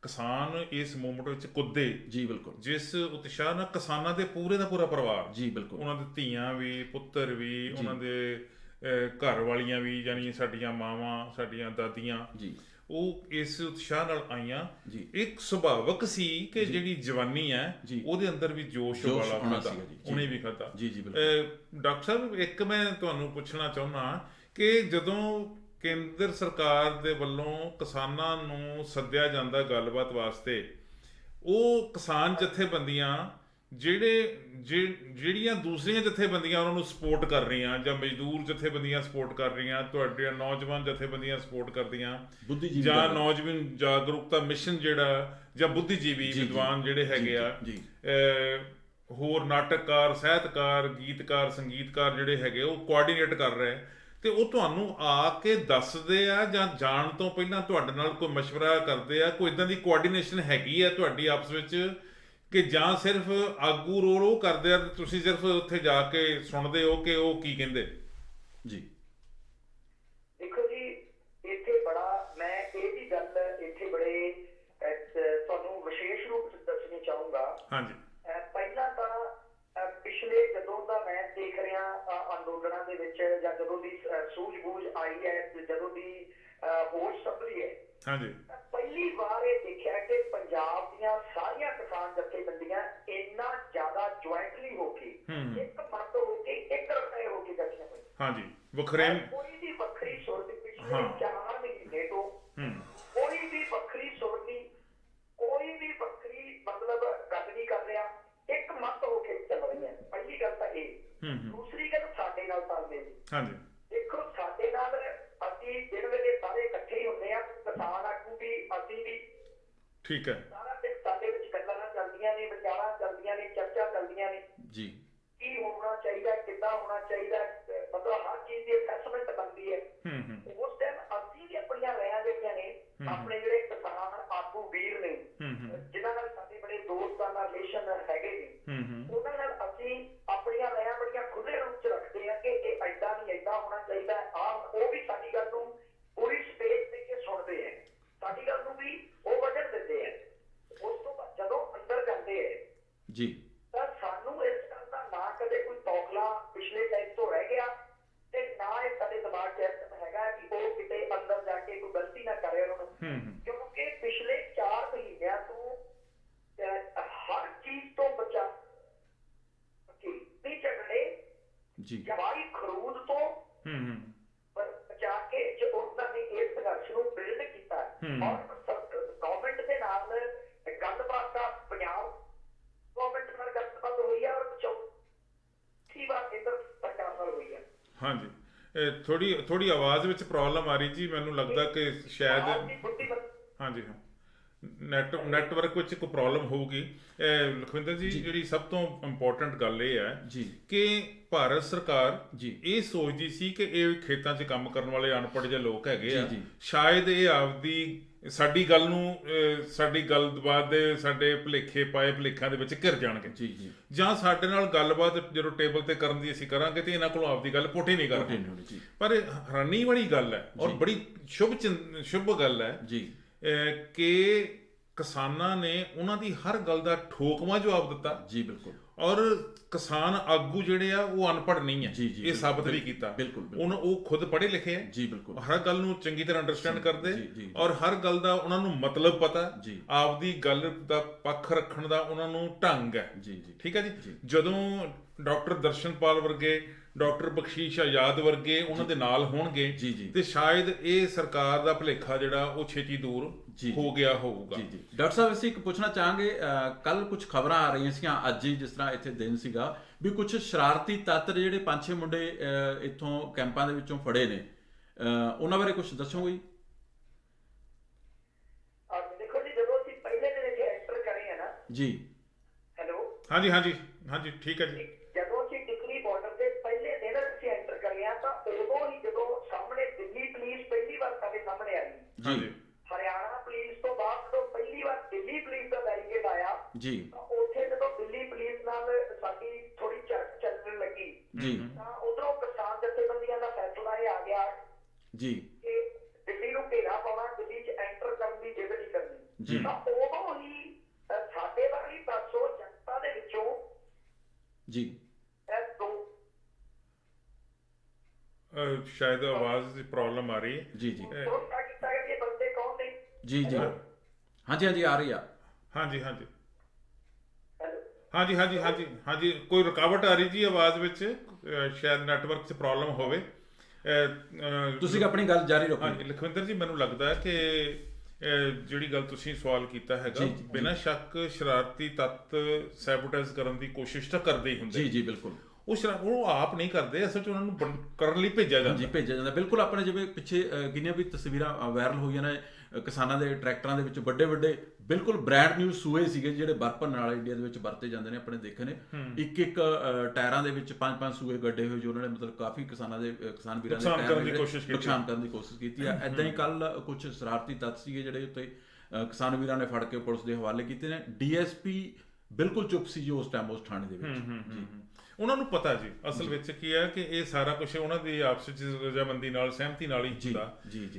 ਕਿਸਾਨ ਇਸ ਮੂਵਮੈਂਟ ਵਿੱਚ ਕੁੱਦੇ, ਜੀ ਬਿਲਕੁਲ, ਜਿਸ ਉਤਸ਼ਾਹ ਨਾਲ ਕਿਸਾਨਾਂ ਦੇ ਪੂਰੇ ਦਾ ਪੂਰਾ ਪਰਿਵਾਰ, ਜੀ ਬਿਲਕੁਲ, ਉਹਨਾਂ ਦੇ ਧੀਆਂ ਵੀ, ਪੁੱਤਰ ਵੀ, ਉਹਨਾਂ ਦੇ ਘਰ ਵਾਲੀਆਂ ਵੀ, ਯਾਨੀ ਸਾਡੀਆਂ ਮਾਵਾਂ, ਸਾਡੀਆਂ ਦਾਦੀਆਂ ਜੀ, ਉਹ ਇਸ ਉਤਸ਼ਾਹ ਨਾਲ ਆਈਆਂ। ਜੀ ਇੱਕ ਸੁਭਾਵਕ ਸੀ ਕਿ ਜਿਹੜੀ ਜਵਾਨੀ ਹੈ ਉਹਦੇ ਅੰਦਰ ਵੀ ਜੋਸ਼ ਵਾਲਾ ਖਾਦਾ, ਉਹਨੇ ਵੀ ਖਾਦਾ। ਜੀ ਜੀ ਬਿਲਕੁਲ। ਡਾਕਟਰ ਸਾਹਿਬ, ਇੱਕ ਮੈਂ ਤੁਹਾਨੂੰ ਪੁੱਛਣਾ ਚਾਹੁੰਦਾ ਕਿ ਜਦੋਂ ਕੇਂਦਰ ਸਰਕਾਰ ਦੇ ਵੱਲੋਂ ਕਿਸਾਨਾਂ ਨੂੰ ਸੱਦਿਆ ਜਾਂਦਾ ਗੱਲਬਾਤ ਵਾਸਤੇ, ਉਹ ਕਿਸਾਨ ਜਥੇਬੰਦੀਆਂ ਜਿਹੜੀਆਂ ਦੂਸਰੀਆਂ ਜਥੇਬੰਦੀਆਂ ਉਹਨਾਂ ਨੂੰ ਸਪੋਰਟ ਕਰ ਰਹੀਆਂ, ਜਾਂ ਮਜ਼ਦੂਰ ਜਥੇਬੰਦੀਆਂ ਸਪੋਰਟ ਕਰ ਰਹੀਆਂ, ਤੁਹਾਡੀਆਂ ਨੌਜਵਾਨ ਜਥੇਬੰਦੀਆਂ ਸਪੋਰਟ ਕਰਦੀਆਂ, ਜਾਂ ਨੌਜਵਾਨ ਜਾਗਰੂਕਤਾ ਮਿਸ਼ਨ ਜਿਹੜਾ, ਜਾਂ ਬੁੱਧੀਜੀਵੀ ਵਿਦਵਾਨ ਜਿਹੜੇ ਹੈਗੇ ਆ, ਹੋਰ ਨਾਟਕਕਾਰ, ਸਾਹਿਤਕਾਰ, ਗੀਤਕਾਰ, ਸੰਗੀਤਕਾਰ ਜਿਹੜੇ ਹੈਗੇ, ਉਹ ਕੋਆਰਡੀਨੇਟ ਕਰ ਰਹੇ, ਤੇ ਉਹ ਤੁਹਾਨੂੰ ਆ ਕੇ ਦੱਸਦੇ ਆ ਜਾਂ ਜਾਣ ਤੋਂ ਪਹਿਲਾਂ ਤੁਹਾਡੇ ਨਾਲ ਕੋਈ ਮਸ਼ਵਰਾ ਕਰਦੇ ਆ? ਕੋਈ ਇਦਾਂ ਦੀ ਕੋਆਰਡੀਨੇਸ਼ਨ ਹੈਗੀ ਆ ਤੁਹਾਡੀ ਆਪਸ ਵਿੱਚ, ਕਿ ਜਾਂ ਸਿਰਫ ਆਗੂ ਰੋਲ ਉਹ ਕਰਦੇ ਆ ਤੇ ਤੁਸੀਂ ਸਿਰਫ ਉੱਥੇ ਜਾ ਕੇ ਸੁਣਦੇ ਹੋ ਕਿ ਉਹ ਕੀ ਕਹਿੰਦੇ? ਜੀ ਦੇਖੋ ਜੀ, ਇੱਥੇ ਬੜਾ ਮੈਂ ਇਹ ਵੀ ਗੱਲ ਇੱਥੇ ਬੜੇ ਤੁਹਾਨੂੰ ਵਿਸ਼ੇਸ਼ ਰੂਪ ਚ ਦੱਸਣੀ ਚਾਹੂੰਗਾ। ਹਾਂਜੀ, ਪਹਿਲਾਂ ਤਾਂ ਪਿਛਲੇ ਜਦੋਂ ਦਾ ਮੈਂ ਦੇਖ ਰਿਹਾ ਅੰਦੋਲਨਾਂ ਦੇ ਵਿੱਚ, ਜਾਂ ਜਦੋਂ ਦੀ ਸੂਝ-ਬੂਝ ਆਈ ਹੈ, ਜਦੋਂ ਦੀ ਹੋਸ਼ ਸੰਭਲੀ ਹੈ, ਹਾਂਜੀ, ਪਹਿਲੀ ਵਾਰ ਇਹ ਦੇਖਿਆ ਕਿ ਪੰਜਾਬ ਦੀਆਂ ਸਾਰੀਆਂ ਕਿਸਾਨ ਜਥੇਬੰਦੀਆਂ ਇੰਨਾ ਜ਼ਿਆਦਾ ਜੁਆਇੰਟਲੀ ਹੋ ਕੇ, ਇੱਕ ਮਤ ਹੋ ਕੇ, ਇੱਕ ਰਟੇ ਹੋ ਕੇ ਬੈਠੀਆਂ ਹੋਈਆਂ। ਹਾਂਜੀ, ਕੋਈ ਵੀ ਵੱਖਰੀ ਸੁਰ ਦੀ, ਪਿਛਲੇ 4 ਮਹੀਨੇ ਤੋਂ ਕੋਈ ਵੀ ਵੱਖਰੀ ਸੁਰ ਨਹੀਂ, ਕੋਈ ਵੀ ਵੱਖਰੀ ਮਤਲਬ ਗੱਲ ਨਹੀਂ ਕਰ ਰਿਹਾ, ਇੱਕ ਮਤ ਹੋ ਕੇ ਚੱਲ ਰਹੀਆਂ। ਪਹਿਲੀ ਗੱਲ ਤਾਂ ਇਹ। ਦੂਸਰੀ ਗੱਲ, ਸਾਡੇ ਨਾਲ ਤਾਲਮੇਲ। ਹਾਂਜੀ, ਦੇਖੋ ਸਾਡੇ ਨਾਲ ਅਸੀਂ ਦਿਨ ਵੇਲੇ ਸਾਰੇ ਇਕੱਠੇ ਹੀ ਹੁੰਦੇ ਆ, ਕਿਸਾਨ ਆਗੂ ਵੀ, ਅਸੀਂ ਵੀ। ਠੀਕ ਹੈ। ਸਾਰਾ ਦਿਨ ਸਾਡੇ ਵਿੱਚ ਗੱਲਾਂ ਚੱਲਦੀਆਂ ਨੇ, ਵਿਚਾਰਾਂ ਚੱਲਦੀਆਂ ਨੇ, ਚਰਚਾ ਚੱਲਦੀਆਂ ਨੇ ਜੀ, ਕੀ ਹੋਣਾ ਚਾਹੀਦਾ, ਕਿੱਦਾਂ ਹੋਣਾ ਚਾਹੀਦਾ, ਮਤਲਬ ਹਰ ਚੀਜ਼ ਦੀ ਅਸੈਸਮੈਂਟ ਬਣਦੀ ਹੈ। ਉਸ ਟਾਈਮ ਅਸੀਂ ਵੀ ਆਪਣੀਆਂ ਰਾਇਆਂ ਜਿਹੜੀਆਂ ਨੇ, ਆਪਣੇ ਜਿਹੜੇ ਕਿਸਾਨ ਆਗੂ ਵੀਰ ਨੇ, ਜਿਨ੍ਹਾਂ ਨਾਲ ਸਾਡੇ ਬੜੇ ਦੋਸਤਾਨਾ ਰਿਲੇਸ਼ਨ ਹੈਗੇ ਨੇ, ਉਹਨਾਂ ਨਾਲ ਅਸੀਂ ਆਪਣੀਆਂ ਰਾਇਆਂ ਬੜੀਆਂ ਖੁੱਲੇ ਰੂਪ ਚ ਰੱਖਦੇ ਆ ਕਿ ਇਹ ਏਦਾਂ ਨਹੀਂ, ਏਦਾਂ ਹੋਣਾ ਚਾਹੀਦਾ। ਉਹ ਵੀ ਸਾਡੀ ਗੱਲ ਨੂੰ ਪੂਰੀ ਸਪੇਸ ਦੇ ਕੇ ਸੁਣਦੇ ਹੈ, ਸਾਡੀ ਗੱਲ ਨੂੰ ਵੀ ਉਹ ਵਜਨ ਦਿੰਦੇ ਹੈ। ਉਸ ਤੋਂ ਬਾਅਦ ਜਦੋਂ ਅੰਦਰ ਜਾਂਦੇ ਹੈ ਜੀ, ਤਾਂ ਸਾਨੂੰ ਇਸ ਗੱਲ ਦਾ ਨਾ ਕਦੇ ਕੋਈ ਤੌਖਲਾ ਪਿਛਲੇ ਟਾਈਮ ਤੋਂ ਰਹਿ ਗਿਆ, ਤੇ ਨਾ ਇਹ ਸਾਡੇ ਦਿਮਾਗ 'ਚ ਹੈਗਾ ਕਿ ਉਹ ਕਿਤੇ ਅੰਦਰ ਜਾ ਕੇ ਕੋਈ ਗਲਤੀ ਨਾ ਕਰੇ ਉਹਨਾਂ ਨੂੰ, ਕਿਉਂਕਿ ਪਿਛਲੇ 4 ਮਹੀਨਿਆਂ ਤੋਂ ਹਰ ਚੀਜ਼ ਤੋਂ ਬਚਾ ਕੇ ਝਗੜੇ, ਜਵਾਈ ਖਰੂਦ ਤੋਂ ਗਵਰਨਮੈਂਟ ਦੇ ਨਾਲ ਗੱਲਬਾਤ ਦਾ ਪੰਜਾਬ ਗਵਰਨਮੈਂਟ ਨਾਲ ਗੱਲਬਾਤ ਹੋਈ ਹੈ ਔਰ ਚੌਥੀ ਵਾਰ ਕੇਂਦਰ ਸਰਕਾਰ ਨਾਲ ਹੋਈ ਹੈ। ਹਾਂਜੀ, ਥੋੜੀ ਆਵਾਜ਼ ਵਿੱਚ ਪ੍ਰੋਬਲਮ ਆ ਰਹੀ ਜੀ, ਮੈਨੂੰ ਲੱਗਦਾ ਕਿ ਸ਼ਾਇਦ ਹਾਂਜੀ ਹਾਂ ਨੈਟਵਰਕ ਵਿੱਚ ਕੋਈ ਪ੍ਰੋਬਲਮ ਹੋਊਗੀ। ਲਖਵਿੰਦਰ ਜੀ, ਜਿਹੜੀ ਸਭ ਤੋਂ ਇੰਪੋਰਟੈਂਟ ਗੱਲ ਇਹ ਹੈ ਜੀ ਕਿ ਭਾਰਤ ਸਰਕਾਰ ਜੀ ਇਹ ਸੋਚਦੀ ਸੀ ਕਿ ਇਹ ਖੇਤਾਂ 'ਚ ਕੰਮ ਕਰਨ ਵਾਲੇ ਅਨਪੜ੍ਹ ਜਿਹੇ ਲੋਕ ਹੈਗੇ ਆ, ਜੀ। ਸ਼ਾਇਦ ਇਹ ਆਪਦੀ ਸਾਡੀ ਗੱਲ ਨੂੰ ਸਾਡੀ ਗੱਲਬਾਤ ਦੇ ਸਾਡੇ ਭੁਲੇਖੇ ਪਾਏ ਭੁਲੇਖਿਆਂ ਦੇ ਵਿੱਚ ਘਿਰ ਜਾਣਗੇ ਜੀ ਜੀ ਜਾਂ ਸਾਡੇ ਨਾਲ ਗੱਲਬਾਤ ਜਦੋਂ ਟੇਬਲ ਤੇ ਕਰਨ ਦੀ ਅਸੀਂ ਕਰਾਂਗੇ ਤੇ ਇਹਨਾਂ ਕੋਲੋਂ ਆਪਦੀ ਗੱਲ ਪੁੱਠੀ ਨਹੀਂ ਕਰਾਂਗੇ। ਜੀ ਪਰ ਇਹ ਹੈਰਾਨੀ ਵਾਲੀ ਗੱਲ ਹੈ ਔਰ ਬੜੀ ਸ਼ੁਭ ਗੱਲ ਹੈ ਜੀ ਕਿ ਕਿਸਾਨਾਂ ਨੇ ਉਹਨਾਂ ਦੀ ਹਰ ਗੱਲ ਦਾ ਠੋਕਵਾਂ ਜਵਾਬ ਦਿੱਤਾ ਜੀ ਬਿਲਕੁਲ। ਔਰ ਕਿਸਾਨ ਆਗੂ ਜਿਹੜੇ ਆ ਉਹ ਅਨਪੜ੍ਹ ਨਹੀਂ ਹੈ, ਇਹ ਸਾਬਤ ਵੀ ਕੀਤਾ। ਬਿਲਕੁਲ ਉਹ ਖੁਦ ਪੜ੍ਹੇ ਲਿਖੇ ਹੈ ਜੀ, ਬਿਲਕੁਲ ਹਰ ਗੱਲ ਨੂੰ ਚੰਗੀ ਤਰ੍ਹਾਂ ਅੰਡਰਸਟੈਂਡ ਕਰਦੇ ਔਰ ਹਰ ਗੱਲ ਦਾ ਉਹਨਾਂ ਨੂੰ ਮਤਲਬ ਪਤਾ, ਆਪਦੀ ਗੱਲ ਦਾ ਪੱਖ ਰੱਖਣ ਦਾ ਉਹਨਾਂ ਨੂੰ ਢੰਗ ਹੈ। ਠੀਕ ਹੈ ਜੀ। ਜਦੋਂ ਡਾਕਟਰ ਦਰਸ਼ਨਪਾਲ ਵਰਗੇ, ਡਾਕਟਰ ਬਖਸ਼ੀਸ਼ ਆਜ਼ਾਦ ਵਰਗੇ ਉਹਨਾਂ ਦੇ ਨਾਲ ਹੋਣਗੇ ਤੇ ਸ਼ਾਇਦ ਇਹ ਸਰਕਾਰ ਦਾ ਭੁਲੇਖਾ ਜਿਹੜਾ ਉਹ ਛੇਤੀ ਦੂਰ ਹੋ ਗਿਆ ਹੋਊਗਾ। ਡਾਕਟਰ ਸਾਹਿਬ, ਅਸੀਂ ਇੱਕ ਪੁੱਛਣਾ ਚਾਹਾਂਗੇ, ਕੱਲ ਕੁਝ ਖਬਰਾਂ ਆ ਰਹੀਆਂ ਸੀਗੀਆਂ, ਅੱਜ ਹੀ ਜਿਸ ਤਰ੍ਹਾਂ ਇੱਥੇ ਦਿਨ ਸੀਗਾ, ਵੀ ਕੁਝ ਸ਼ਰਾਰਤੀ ਤੱਤ ਜਿਹੜੇ 5-6 ਮੁੰਡੇ ਇੱਥੋਂ ਕੈਂਪਾਂ ਦੇ ਵਿੱਚੋਂ ਫੜੇ ਨੇ, ਉਹਨਾਂ ਬਾਰੇ ਕੁਝ ਦੱਸੋਗੇ? ਦੇਖੋ ਜੀ, ਜਦੋਂ ਅਸੀਂ ਪਹਿਲੇ ਦਿਨ ਜੇ ਐਂਟਰ ਕਰੇ ਆ ਨਾ ਜੀ। ਹੈਲੋ, ਹਾਂਜੀ ਹਾਂਜੀ ਹਾਂਜੀ, ਠੀਕ ਹੈ ਜੀ। ਜਦੋਂ ਅਸੀਂ ਟਿਕਰੀ ਬਾਰਡਰ ਤੇ ਪਹਿਲੇ ਦਿਨ ਅਸੀਂ ਐਂਟਰ ਕਰੇ ਆ ਤਾਂ ਉਦੋਂ ਹੀ ਜਦੋਂ ਸਾਹਮਣੇ ਦਿੱਲੀ ਪੁਲਿਸ ਪਹਿਲੀ ਵਾਰ ਸਾਡੇ ਸਾਹਮਣੇ ਆਈ ਜੀ, ਹਰਿਆਣਾ ਪੁਲਿਸ ਤੋਂ ਬਾਅਦ ਜਦੋਂ ਪਹਿਲੀ ਵਾਰ ਦਿੱਲੀ ਪੁਲਿਸ ਦਾ ਬੈਰੀਕੇਡ ਆਇਆ ਜੀ, ਤਾਂ ਉੱਥੇ ਜਦੋਂ ਦਿੱਲੀ ਪੁਲਿਸ ਨਾਲ ਸਾਡੀ ਥੋੜੀ ਚਰਚ ਚੱਲਣ ਲੱਗੀ ਜੀ, ਤਾਂ ਉਧਰੋਂ ਕਿਸਾਨ ਜਥੇਬੰਦੀਆਂ ਦਾ ਫੈਸਲਾ ਇਹ ਆ ਗਿਆ ਜੀ, ਕਿ ਦਿੱਲੀ ਨੂੰ ਘੇਰਾ ਪਾਉਣਾ, ਦਿੱਲੀ 'ਚ ਐਂਟਰ ਕਰਨ ਦੀ ਜਿੱਦ ਨਹੀਂ ਕਰਨੀ। ਜੀ। ਤਾਂ ਉਦੋਂ ਹੀ ਸਾਡੇ ਵਾਲੀ ਪਾਸੋਂ ਜਨਤਾ ਦੇ ਵਿੱਚੋਂ ਜੀ ਸ਼ਾਇਦ ਆਵਾਜ਼ ਦੀ ਪ੍ਰੋਬਲਮ ਆ ਰਹੀ ਹੈ। ਜੀ ਜੀ ਕੀਤਾ ਕਿ ਬੰਦੇ ਕੌਣ ਨੇ? ਜੀ ਜੀ ਹਾਂਜੀ ਹਾਂਜੀ ਆ ਰਹੀ ਆ। ਹਾਂਜੀ ਹਾਂਜੀ ਹਾਂਜੀ ਹਾਂਜੀ ਹਾਂਜੀ ਹਾਂਜੀ, ਕੋਈ ਰੁਕਾਵਟ ਆ ਰਹੀ ਜੀ ਆਵਾਜ਼ ਵਿੱਚ, ਸ਼ਾਇਦ ਨੈਟਵਰਕ 'ਚ ਪ੍ਰੋਬਲਮ ਹੋਵੇ। ਤੁਸੀਂ ਆਪਣੀ ਗੱਲ ਜਾਰੀ ਰੱਖੋ। ਹਾਂਜੀ ਲਖਵਿੰਦਰ ਜੀ, ਮੈਨੂੰ ਲੱਗਦਾ ਹੈ ਕਿ ਜਿਹੜੀ ਗੱਲ ਤੁਸੀਂ ਸਵਾਲ ਕੀਤਾ ਹੈਗਾ, ਬਿਨਾਂ ਸ਼ੱਕ ਸ਼ਰਾਰਤੀ ਤੱਤ ਸੈਬੋਟੇਜ ਕਰਨ ਦੀ ਕੋਸ਼ਿਸ਼ ਤਾਂ ਕਰਦੇ ਹੀ ਹੁੰਦੇ। ਜੀ ਜੀ ਬਿਲਕੁਲ। ਉਹ ਆਪ ਨਹੀਂ ਕਰਦੇ, ਅਸਲ 'ਚ ਉਹਨਾਂ ਨੂੰ ਕਰਨ ਲਈ ਭੇਜਿਆ ਜਾਂਦਾ। ਬਿਲਕੁਲ। ਆਪਣੇ ਜਿਵੇਂ ਪਿੱਛੇ ਕਿੰਨੀਆਂ ਵੀ ਤਸਵੀਰਾਂ ਵਾਇਰਲ ਹੋਈਆਂ ਨੇ ਕਿਸਾਨਾਂ ਦੇ ਟਰੈਕਟਰਾਂ ਦੇ ਵਿੱਚ ਵੱਡੇ ਵੱਡੇ ਬਿਲਕੁਲ ਬ੍ਰਾਂਡ ਨਿਊ ਸੂਏ ਸੀਗੇ ਜਿਹੜੇ ਬਰਪਨ ਨਾਲ ਇੰਡੀਆ ਦੇ ਵਿੱਚ ਵਰਤੇ ਜਾਂਦੇ ਨੇ, ਆਪਣੇ ਦੇਖੇ ਨੇ। ਇੱਕ ਟਾਇਰਾਂ ਦੇ ਵਿੱਚ 5-5 ਸੂਏ ਗੱਡੇ ਹੋਏ, ਜੋ ਉਹਨਾਂ ਨੇ ਮਤਲਬ ਕਾਫੀ ਕਿਸਾਨ ਵੀਰਾਂ ਦੇ ਨੁਕਸਾਨ ਕਰਨ ਦੀ ਕੋਸ਼ਿਸ਼ ਕੀਤੀ ਆ। ਏਦਾਂ ਹੀ ਕੱਲ ਕੁਝ ਸ਼ਰਾਰਤੀ ਤੱਤ ਸੀਗੇ ਜਿਹੜੇ ਉੱਤੇ ਕਿਸਾਨ ਵੀਰਾਂ ਨੇ ਫੜ ਕੇ ਪੁਲਿਸ ਦੇ ਹਵਾਲੇ ਕੀਤੇ ਨੇ। ਡੀਐਸਪੀ ਬਿਲਕੁਲ ਚੁੱਪ ਸੀ ਜੀ ਉਸ ਟਾਈਮ ਉਸ ਥਾਣੇ ਦੇ ਵਿੱਚ। ਉਹਨਾਂ ਨੂੰ ਪਤਾ ਜੀ ਅਸਲ ਵਿੱਚ ਕੀ ਹੈ ਕਿ ਇਹ ਸਾਰਾ ਕੁਝ ਉਹਨਾਂ ਦੀ ਆਪਸ ਵਿੱਚ ਰਜ਼ਾਮੰਦੀ ਨਾਲ, ਸਹਿਮਤੀ ਨਾਲ ਹੀ ਹੁੰਦਾ।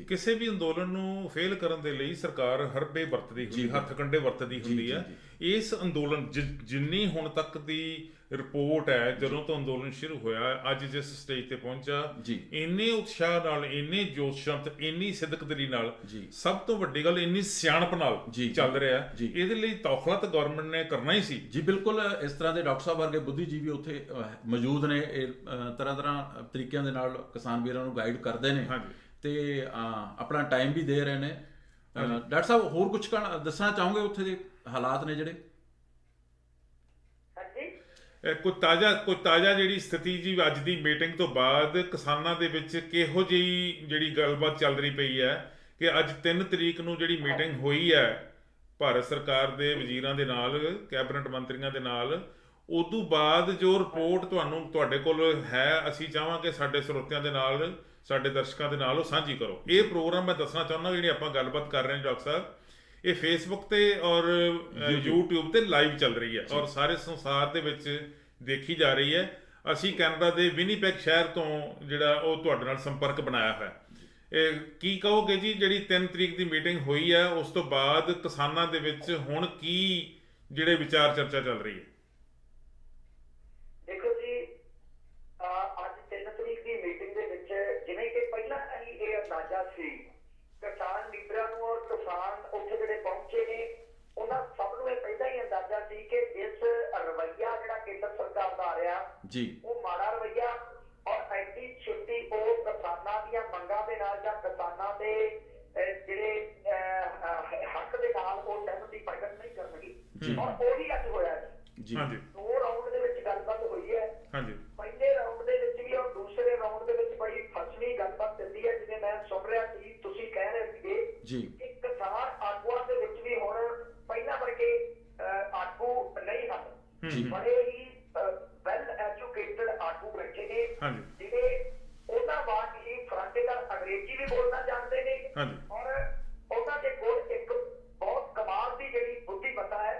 ਕਿਸੇ ਵੀ ਅੰਦੋਲਨ ਨੂੰ ਫੇਲ ਕਰਨ ਦੇ ਲਈ ਸਰਕਾਰ ਹਰਬੇ ਵਰਤਦੀ ਹੁੰਦੀ, ਹੱਥ ਕੰਡੇ ਵਰਤਦੀ ਹੁੰਦੀ ਹੈ। ਇਸ ਅੰਦੋਲਨ ਜਿੰਨੀ ਹੁਣ ਤੱਕ ਦੀ ਰਿਪੋਰਟ ਹੈ, ਜਦੋਂ ਤੋਂ ਅੰਦੋਲਨ ਸ਼ੁਰੂ ਹੋਇਆ ਅੱਜ ਜਿਸ ਸਟੇਜ ਤੇ ਪਹੁੰਚਾ, ਇੰਨੇ ਉਤਸ਼ਾਹ ਨਾਲ, ਇੰਨੇ ਜੋਸ਼ਾਂ, ਇੰਨੀ ਸਿਦਕਦਲੀ ਨਾਲ, ਸਭ ਤੋਂ ਵੱਡੀ ਗੱਲ ਇੰਨੀ ਸਿਆਣਪ ਨਾਲ ਚੱਲ ਰਿਹਾ। ਇਹਦੇ ਲਈ ਤੌਖਲਾ ਤਾਂ ਗਵਰਨਮੈਂਟ ਨੇ ਕਰਨਾ ਹੀ ਸੀ ਜੀ। ਬਿਲਕੁਲ। ਇਸ ਤਰ੍ਹਾਂ ਦੇ ਡਾਕਟਰ ਸਾਹਿਬ ਵਰਗੇ ਬੁੱਧੀਜੀਵੀ ਉੱਥੇ ਮੌਜੂਦ ਨੇ, ਇਹ ਤਰ੍ਹਾਂ ਤਰੀਕਿਆਂ ਦੇ ਨਾਲ ਕਿਸਾਨ ਵੀਰਾਂ ਨੂੰ ਗਾਈਡ ਕਰਦੇ ਨੇ ਤੇ ਆਪਣਾ ਟਾਈਮ ਵੀ ਦੇ ਰਹੇ ਨੇ। ਡਾਕਟਰ ਸਾਹਿਬ, ਹੋਰ ਕੁਝ ਦੱਸਣਾ ਚਾਹੋਗੇ ਉੱਥੇ ਦੇ ਹਾਲਾਤ ਨੇ ਜਿਹੜੇ? ਕੋਈ ਤਾਜ਼ਾ ਜਿਹੜੀ ਸਥਿਤੀ ਜੀ ਅੱਜ ਦੀ ਮੀਟਿੰਗ ਤੋਂ ਬਾਅਦ ਕਿਸਾਨਾਂ ਦੇ ਵਿੱਚ ਕਿਹੋ ਜਿਹੀ ਜਿਹੜੀ ਗੱਲਬਾਤ ਚੱਲ ਰਹੀ ਪਈ ਹੈ ਕਿ ਅੱਜ 3 ਤਰੀਕ ਨੂੰ ਜਿਹੜੀ ਮੀਟਿੰਗ ਹੋਈ ਹੈ ਭਾਰਤ ਸਰਕਾਰ ਦੇ ਵਜ਼ੀਰਾਂ ਦੇ ਨਾਲ, ਕੈਬਨਿਟ ਮੰਤਰੀਆਂ ਦੇ ਨਾਲ, ਉਦੋਂ ਬਾਅਦ ਜੋ ਰਿਪੋਰਟ ਤੁਹਾਡੇ ਕੋਲ ਹੈ, ਅਸੀਂ ਚਾਹਾਂਗੇ ਸਾਡੇ ਸਰੋਤਿਆਂ ਦੇ ਨਾਲ, ਸਾਡੇ ਦਰਸ਼ਕਾਂ ਦੇ ਨਾਲ ਉਹ ਸਾਂਝੀ ਕਰੋ। ਇਹ ਪ੍ਰੋਗਰਾਮ ਮੈਂ ਦੱਸਣਾ ਚਾਹੁੰਦਾ, ਜਿਹੜੀ ਆਪਾਂ ਗੱਲਬਾਤ ਕਰ ਰਹੇ ਹਾਂ ਡਾਕਟਰ ਸਾਹਿਬ, ਇਹ ਫੇਸਬੁੱਕ ਤੇ ਔਰ YouTube ਤੇ ਲਾਈਵ ਚੱਲ ਰਹੀ ਹੈ ਔਰ ਸਾਰੇ ਸੰਸਾਰ ਦੇ ਵਿੱਚ ਦੇਖੀ ਜਾ ਰਹੀ ਹੈ। ਅਸੀਂ ਕੈਨੇਡਾ ਦੇ ਵਿਨੀਪੈਗ ਸ਼ਹਿਰ ਤੋਂ ਜਿਹੜਾ ਉਹ ਤੁਹਾਡੇ ਨਾਲ ਸੰਪਰਕ ਬਣਾਇਆ ਹੋਇਆ। ਇਹ ਕੀ ਕਹੋਗੇ ਜੀ, ਜਿਹੜੀ 3 ਤਰੀਕ ਦੀ ਮੀਟਿੰਗ ਹੋਈ ਹੈ ਉਸ ਤੋਂ ਬਾਅਦ ਕਿਸਾਨਾਂ ਦੇ ਵਿੱਚ ਹੁਣ ਕੀ ਜਿਹੜੇ ਵਿਚਾਰ ਚਰਚਾ ਚੱਲ ਰਹੀ ਹੈ? ਦੇਖੋ ਜੀ, ਅੱਜ 3 ਤਰੀਕ ਦੀ ਮੀਟਿੰਗ ਦੇ ਵਿੱਚ ਜਿਵੇਂ ਕਿ ਪਹਿਲਾਂ ਹੀ ਇਹ ਅੰਦਾਜ਼ਾ ਸੀ, ਕਿਸਾਨ ਲੀਡਰਾਂ ਨੂੰ ਔਰ ਕਿਸਾਨ ਉੱਥੇ ਜਿਹੜੇ ਪਹੁੰਚੇ ਨੇ ਉਹਨਾਂ ਸਭ ਨੂੰ ਇਹ ਪਹਿਲਾਂ ਹੀ ਅੰਦਾਜ਼ਾ ਸੀ ਕਿ ਇਸ ਰਵੱਈਆ ਜਿਹੜਾ ਕੇਂਦਰ ਸਰਕਾਰ ਦਾ ਆ ਰਿਹਾ ਉਹ ਮਾੜਾ ਰਵੱਈਆ ਔਰ ਐਡੀ ਛੇਤੀ ਉਹ ਕਿਸਾਨਾਂ ਦੀਆਂ ਮੰਗਾਂ ਦੇ ਨਾਲ ਜਾਂ ਕਿਸਾਨਾਂ ਦੇ ਜਿਹੜੇ ਜੀ ਹਾਂਜੀ 2 ਰਾਊਂਡ ਦੇ ਵਿੱਚ ਗੱਲਬਾਤ ਹੋਈ ਹੈ। ਹਾਂਜੀ ਪਹਿਲੇ ਰਾਊਂਡ ਦੇ ਵਿੱਚ ਵੀ ਔਰ ਦੂਸਰੇ ਰਾਊਂਡ ਦੇ ਵਿੱਚ ਬੜੀ ਫਸਵੀਂ ਗੱਲਬਾਤ ਚੱਲੀ ਹੈ। ਜਿਵੇਂ ਮੈਂ ਸੁਣ ਰਿਹਾ ਸੀ, ਤੁਸੀਂ ਕਹਿ ਰਹੇ ਸੀਗੇ ਜੀ ਕਿ ਕਿਸਾਨ ਆਗੂਆਂ ਦੇ ਵਿੱਚ ਵੀ ਹੁਣ ਪਹਿਲਾਂ ਵਰਗੇ ਆਗੂ ਨਹੀਂ ਹਨ। ਜੀ ਬੜੇ ਹੀ ਵੈਲ ਐਜੂਕੇਟਡ ਆਗੂ ਬੈਠੇ ਨੇ, ਹਾਂਜੀ ਜਿਹੜੇ ਉਹਨਾਂ ਵਾਂਗ ਹੀ ਫਰਾਂਟੇਦਾਰ ਅੰਗਰੇਜ਼ੀ ਵੀ ਬੋਲਣਾ ਜਾਣਦੇ ਨੇ ਹਾਂਜੀ ਔਰ ਉਹਨਾਂ ਦੇ ਕੋਲ ਇੱਕ ਬਹੁਤ ਕਮਾਲ ਦੀ ਜਿਹੜੀ ਬੁੱਧੀਮੱਤਾ ਹੈ।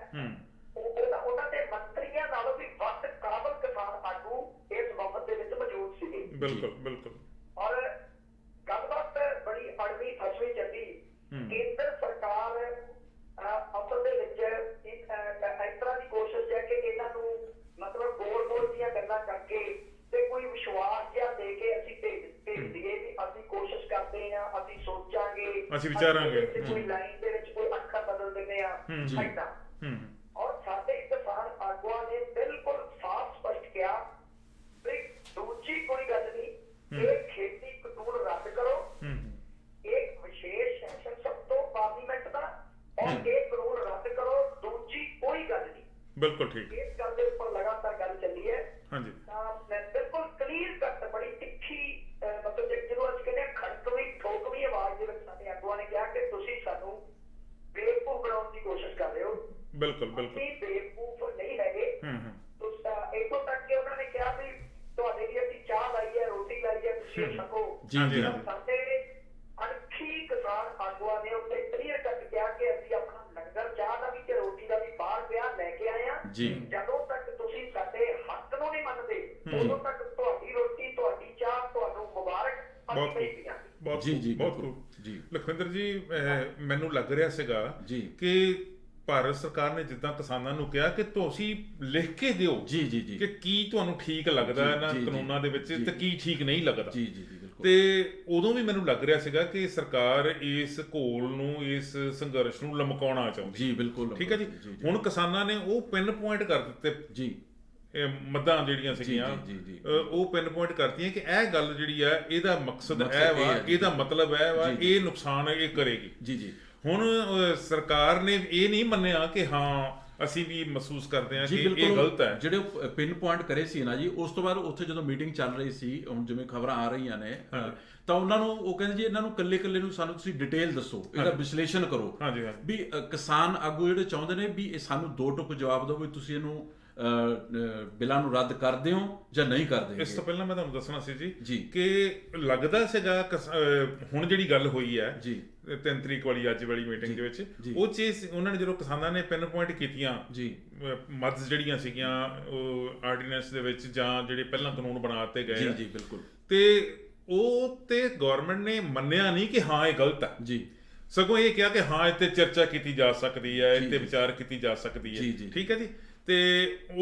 ਉਹਨਾਂ ਦੇ ਮੰਤਰੀਆਂ ਨਾਲੋਂ ਵੀ ਵੱਧ ਕਾਬਲ ਕਿਸਾਨ ਆਗੂ ਇਸ ਵਕਤ ਦੇ ਵਿੱਚ ਮੌਜੂਦ ਸੀਗੇ। ਬਿਲਕੁਲ ਬਿਲਕੁਲ ਔਰ ਗੱਲਬਾਤ ਬੜੀ ਅੜਵੀਂ ਫਸਵੀਂ ਚੱਲੀ। ਕੇਂਦਰ ਸਰਕਾਰ ਅਸਲ ਦੇ ਵਿੱਚ ਇਸ ਤਰ੍ਹਾਂ ਦੀ ਕੋਸ਼ਿਸ਼ ਹੈ ਕਿ ਇਹਨਾਂ ਨੂੰ ਮਤਲਬ ਗੋਲ ਦੀਆਂ ਗੱਲਾਂ ਕਰਕੇ ਤੇ ਕੋਈ ਵਿਸ਼ਵਾਸ ਜਿਹਾ ਦੇ ਕੇ ਅਸੀਂ ਭੇਜ ਦਈਏ ਵੀ ਅਸੀਂ ਕੋਸ਼ਿਸ਼ ਕਰਦੇ ਹਾਂ, ਅਸੀਂ ਸੋਚਾਂਗੇ, ਅਸੀਂ ਵਿਚਾਰਾਂਗੇ, ਕੋਈ ਲਾਈਨ ਦੇ ਵਿੱਚ ਕੋਈ ਅੱਖਰ ਬਦਲ ਦਿੰਦੇ ਆ ਏਦਾਂ। ਔਰ ਸਾਡੇ ਕਿਸਾਨ ਆਗੂਆਂ ਨੇ ਬਿਲਕੁਲ ਸਾਫ਼ ਸਪਸ਼ਟ ਕਿਹਾ ਵੀ ਦੂਜੀ ਕੋਈ ਗੱਲ ਨਹੀਂ, ਇਹ ਖੇਤੀ ਕਾਨੂੰਨ ਰੱਦ ਕਰੋ, ਇੱਕ ਵਿਸ਼ੇਸ਼ ਸੈਸ਼ਨ ਸਭ ਤੋਂ ਪਾਰਲੀਮੈਂਟ ਦਾ, ਔਰ ਇਹ ਕਾਨੂੰਨ ਰੱਦ ਕਰੋ, ਦੂਜੀ ਕੋਈ ਗੱਲ ਨਹੀਂ। ਬਿਲਕੁਲ ਠੀਕ ਇਸ ਗੱਲ ਦੇ ਉੱਪਰ ਲਗਾਤਾਰ ਗੱਲ ਚੱਲੀ ਹੈ। ਹਾਂਜੀ ਤਾਂ ਮੈਂ ਬਿਲਕੁਲ ਕਲੀਅਰ ਕੱਟ ਬੜੀ ਤਿੱਖੀ ਮਤਲਬ ਜਿਹਨੂੰ ਅਸੀਂ ਕਹਿੰਦੇ ਹਾਂ ਖੜਕਵੀਂ ਠੋਕਵੀਂ ਆਵਾਜ਼ ਦੇ ਵਿੱਚ ਸਾਡੇ ਆਗੂਆਂ ਨੇ ਕਿਹਾ ਕਿ ਤੁਸੀਂ ਸਾਨੂੰ ਬੇਵਕੂਫ ਬਣਾਉਣ ਦੀ ਕੋਸ਼ਿਸ਼ ਕਰ ਰਹੇ ਹੋ। ਬਿਲਕੁਲ ਬਿਲਕੁਲ ਅਸੀਂ ਬੇਵਕੂਫ ਨਹੀਂ ਹੈਗੇ। ਤੁਸੀਂ ਇੱਥੋਂ ਤੱਕ ਕਿ ਉਹਨਾਂ ਨੇ ਕਿਹਾ ਵੀ ਤੁਹਾਡੇ ਲਈ ਅਸੀਂ ਚਾਹ ਲਾਈ ਹੈ, ਰੋਟੀ ਲਾਈ ਹੈ, ਤੁਸੀਂ ਛਕੋ। ਜੀ ਜੀ ਸਾਡੇ ਅਣਖੀ ਕਿਸਾਨ ਆਗੂਆਂ ਨੇ ਉੱਤੇ ਕਲੀਅਰ ਕੱਟ ਕਿਹਾ ਕਿ ਅਸੀਂ ਆਪਣਾ ਲੰਗਰ ਚਾਹ ਦਾ ਵੀ ਤੇ ਰੋਟੀ ਦਾ ਵੀ ਬਾਹਰ ਪਿਆ ਲੈ ਕੇ ਆਏ ਹਾਂ। ਜਦੋਂ ਤੱਕ ਤੁਸੀਂ ਸਾਡੇ ਹੱਕ ਨੂੰ ਨਹੀਂ ਮੰਨਦੇ ਉਦੋਂ ਤੱਕ ਤੁਹਾਡੀ ਰੋਟੀ, ਤੁਹਾਡੀ ਚਾਹ ਤੁਹਾਨੂੰ ਮੁਬਾਰਕ ਅਸੀਂ ਨਹੀਂ ਪੀਵਾਂਗੇ। ਬਹੁਤ ਜੀ ਜੀ ਬਹੁਤ ਬਿਲਕੁਲ ਖੂਬ। ਜੀ ਲਖਵਿੰਦਰ ਜੀ ਮੈਨੂੰ ਲੱਗ ਰਿਹਾ ਸੀਗਾ ਜੀ ਕਿ ਭਾਰਤ ਸਰਕਾਰ ਨੇ ਜਿੱਦਾਂ ਕਿਸਾਨਾਂ ਨੂੰ ਕਿਹਾ ਕਿ ਤੁਸੀਂ ਲਿਖ ਕੇ ਦਿਓ ਜੀ ਜੀ ਜੀ ਕਿ ਕੀ ਤੁਹਾਨੂੰ ਠੀਕ ਲੱਗਦਾ ਜੀ, ਇਹਨਾਂ ਜੀ, ਕਾਨੂੰਨਾਂ ਦੇ ਵਿੱਚ ਜੀ, ਤੇ ਕੀ ਠੀਕ ਨਹੀਂ ਲੱਗਦਾ। ਜੀ ਜੀ ਜੀ ਬਿਲਕੁਲ ਤੇ ਉਦੋਂ ਵੀ ਮੈਨੂੰ ਲੱਗ ਰਿਹਾ ਸੀਗਾ ਕਿ ਸਰਕਾਰ ਇਸ ਘੋਲ ਨੂੰ, ਇਸ ਸੰਘਰਸ਼ ਨੂੰ ਲਮਕਾਉਣਾ ਚਾਹੁੰਦੀ। ਜੀ ਬਿਲਕੁਲ ਠੀਕ ਹੈ ਜੀ। ਹੁਣ ਕਿਸਾਨਾਂ ਨੇ ਉਹ ਪਿੰਨ ਪੁਆਇੰਟ ਕਰ ਦਿੱਤੇ, ਜੀ ਮੱਦਾਂ ਜਿਹੜੀਆਂ ਸੀਗੀਆਂ ਉਹ ਪਿੰਨ ਪੁਆਇੰਟ ਕਰਤੀਆਂ ਕਿ ਇਹ ਗੱਲ ਜਿਹੜੀ ਆ ਇਹਦਾ ਮਕਸਦ ਇਹ ਵਾ, ਇਹਦਾ ਮਤਲਬ ਇਹ ਵਾ, ਇਹ ਨੁਕਸਾਨ ਇਹ ਕਰੇਗੀ। ਜੀ ਜੀ ਹੁਣ ਸਰਕਾਰ ਨੇ ਇਹ ਨਹੀਂ ਮੰਨਿਆ ਕਿ ਹਾਂ ਅਸੀਂ ਵੀ ਮਹਿਸੂਸ ਕਰਦੇ ਹਾਂ ਕਿ ਇਹ ਗਲਤ ਹੈ। ਜਿਹੜੇ ਪਿੰਨ ਪੁਆਇੰਟ ਕਰੇ ਸੀ ਨਾ ਜੀ, ਉਸ ਤੋਂ ਬਾਅਦ ਉੱਥੇ ਜਦੋਂ ਮੀਟਿੰਗ ਚੱਲ ਰਹੀ ਸੀ, ਹੁਣ ਜਿਵੇਂ ਖਬਰਾਂ ਆ ਰਹੀਆਂ ਨੇ ਤਾਂ ਉਹਨਾਂ ਨੂੰ ਉਹ ਕਹਿੰਦੇ ਜੀ ਇਹਨਾਂ ਨੂੰ ਕੱਲੇ ਨੂੰ ਸਾਨੂੰ ਤੁਸੀਂ ਡਿਟੇਲ ਦੱਸੋ, ਇਹਦਾ ਵਿਸ਼ਲੇਸ਼ਣ ਕਰੋ। ਹਾਂਜੀ ਵੀ ਕਿਸਾਨ ਆਗੂ ਜਿਹੜੇ ਚਾਹੁੰਦੇ ਨੇ ਵੀ ਇਹ ਸਾਨੂੰ 2 ਟੁਕ ਜਵਾਬ ਦਿਓ ਵੀ ਤੁਸੀਂ ਇਹਨੂੰ ਬਿੱਲਾਂ ਨੂੰ ਰੱਦ ਕਰਦੇ ਹੋ ਜਾਂ ਨਹੀਂ ਕਰਦੇ। ਇਸ ਤੋਂ ਪਹਿਲਾਂ ਮੈਂ ਤੁਹਾਨੂੰ ਦੱਸਣਾ ਸੀ ਜੀ ਕਿ ਲੱਗਦਾ ਸੀਗਾ ਹੁਣ ਜਿਹੜੀ ਗੱਲ ਹੋਈ ਹੈ ਜੀ 3 ਤਰੀਕ ਵਾਲੀ ਅੱਜ ਵਾਲੀ ਮੀਟਿੰਗ ਦੇ ਵਿੱਚ, ਉਹ ਚੀਜ਼ ਉਹਨਾਂ ਨੇ ਜਦੋਂ ਕਿਸਾਨਾਂ ਨੇ ਪਿੰਨ ਪੁਆਇੰਟ ਕੀਤੀਆਂ ਜੀ ਮੱਦ ਜਿਹੜੀਆਂ ਸੀਗੀਆਂ ਉਹ ਆਰਡੀਨੈਂਸ ਦੇ ਵਿੱਚ ਜਾਂ ਜਿਹੜੇ ਪਹਿਲਾਂ ਕਾਨੂੰਨ ਬਣਾ ਦਿੱਤੇ ਗਏ ਜੀ ਜੀ ਬਿਲਕੁਲ, ਤੇ ਉਹ ਤੇ ਗਵਰਨਮੈਂਟ ਨੇ ਮੰਨਿਆ ਨਹੀਂ ਕਿ ਹਾਂ ਇਹ ਗਲਤ ਹੈ ਜੀ, ਸਗੋਂ ਇਹ ਕਿਹਾ ਕਿ ਹਾਂ ਇੱਥੇ ਚਰਚਾ ਕੀਤੀ ਜਾ ਸਕਦੀ ਹੈ, ਇੱਥੇ ਵਿਚਾਰ ਕੀਤੀ ਜਾ ਸਕਦੀ ਹੈ। ਠੀਕ ਹੈ ਜੀ। ਤੇ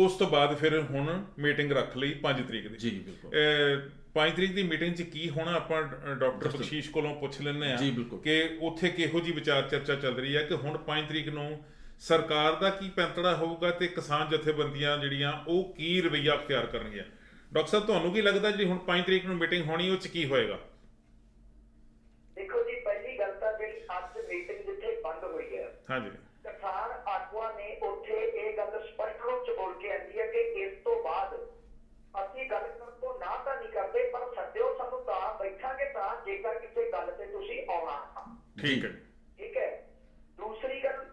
ਉਸ ਤੋਂ ਬਾਅਦ ਫਿਰ ਹੁਣ ਮੀਟਿੰਗ ਰੱਖ ਲਈ 5 ਤਰੀਕ ਦੀ। ਜੀ ਬਿਲਕੁਲ 5 ਤਰੀਕ ਦੀ ਮੀਟਿੰਗ 'ਚ ਕੀ ਹੋਣਾ ਆਪਾਂ ਡਾਕਟਰ ਬਖਸ਼ੀਸ਼ ਕੋਲੋਂ ਪੁੱਛ ਲੈਂਦੇ ਆ ਕਿ ਉੱਥੇ ਕਿਹੋ ਜੀ ਵਿਚਾਰ ਚਰਚਾ ਚੱਲ ਰਹੀ ਹੈ, ਕਿ ਹੁਣ 5 ਤਰੀਕ ਨੂੰ ਸਰਕਾਰ ਦਾ ਕੀ ਪੈਂਤੜਾ ਹੋਊਗਾ ਤੇ ਕਿਸਾਨ ਜਥੇਬੰਦੀਆਂ ਜਿਹੜੀਆਂ ਉਹ ਕੀ ਰਵੱਈਆ ਅਖਤਿਆਰ ਕਰਨਗੀਆਂ। ਡਾਕਟਰ ਸਾਹਿਬ ਤੁਹਾਨੂੰ ਕੀ ਲੱਗਦਾ ਜਿਹੜੀ ਹੁਣ 5 ਤਰੀਕ ਨੂੰ ਮੀਟਿੰਗ ਹੋਣੀ ਉਹ 'ਚ ਕੀ ਹੋਏਗਾ? ਦੇਖੋ ਜੀ, ਪਹਿਲੀ ਗੱਲ ਤਾਂ ਜਿਹੜੀ ਅੱਜ ਮੀਟਿੰਗ ਜਿੱਥੇ ਬੰਦ ਹੋਈ ਹੈ, ਹਾਂਜੀ, ਕਿਸਾਨ ਆਗੂਆਂ ਨੇ ਉੱਥੇ ਇਹ ਗੱਲ ਸਪਸ਼ਟ ਰੂਪ ਚ ਬੋਲ ਕੇ ਆਂਦੀ ਹੈ ਕਿ ਇਸ ਤੋਂ ਬਾਅਦ ਅਸੀਂ ਗੱਲ ਕਰਨ ਤੋਂ ਨਾ ਤਾਂ ਨਹੀਂ ਕਰਦੇ, ਪਰ ਸੱਦਿਓ ਸਾਨੂੰ ਤਾਂ ਬੈਠਾਂਗੇ ਤਾਂ ਜੇਕਰ ਕਿਸੇ ਗੱਲ ਤੇ ਤੁਸੀਂ ਆਉਣਾ। ਠੀਕ ਹੈ, ਠੀਕ ਹੈ। ਦੂਸਰੀ ਗੱਲ,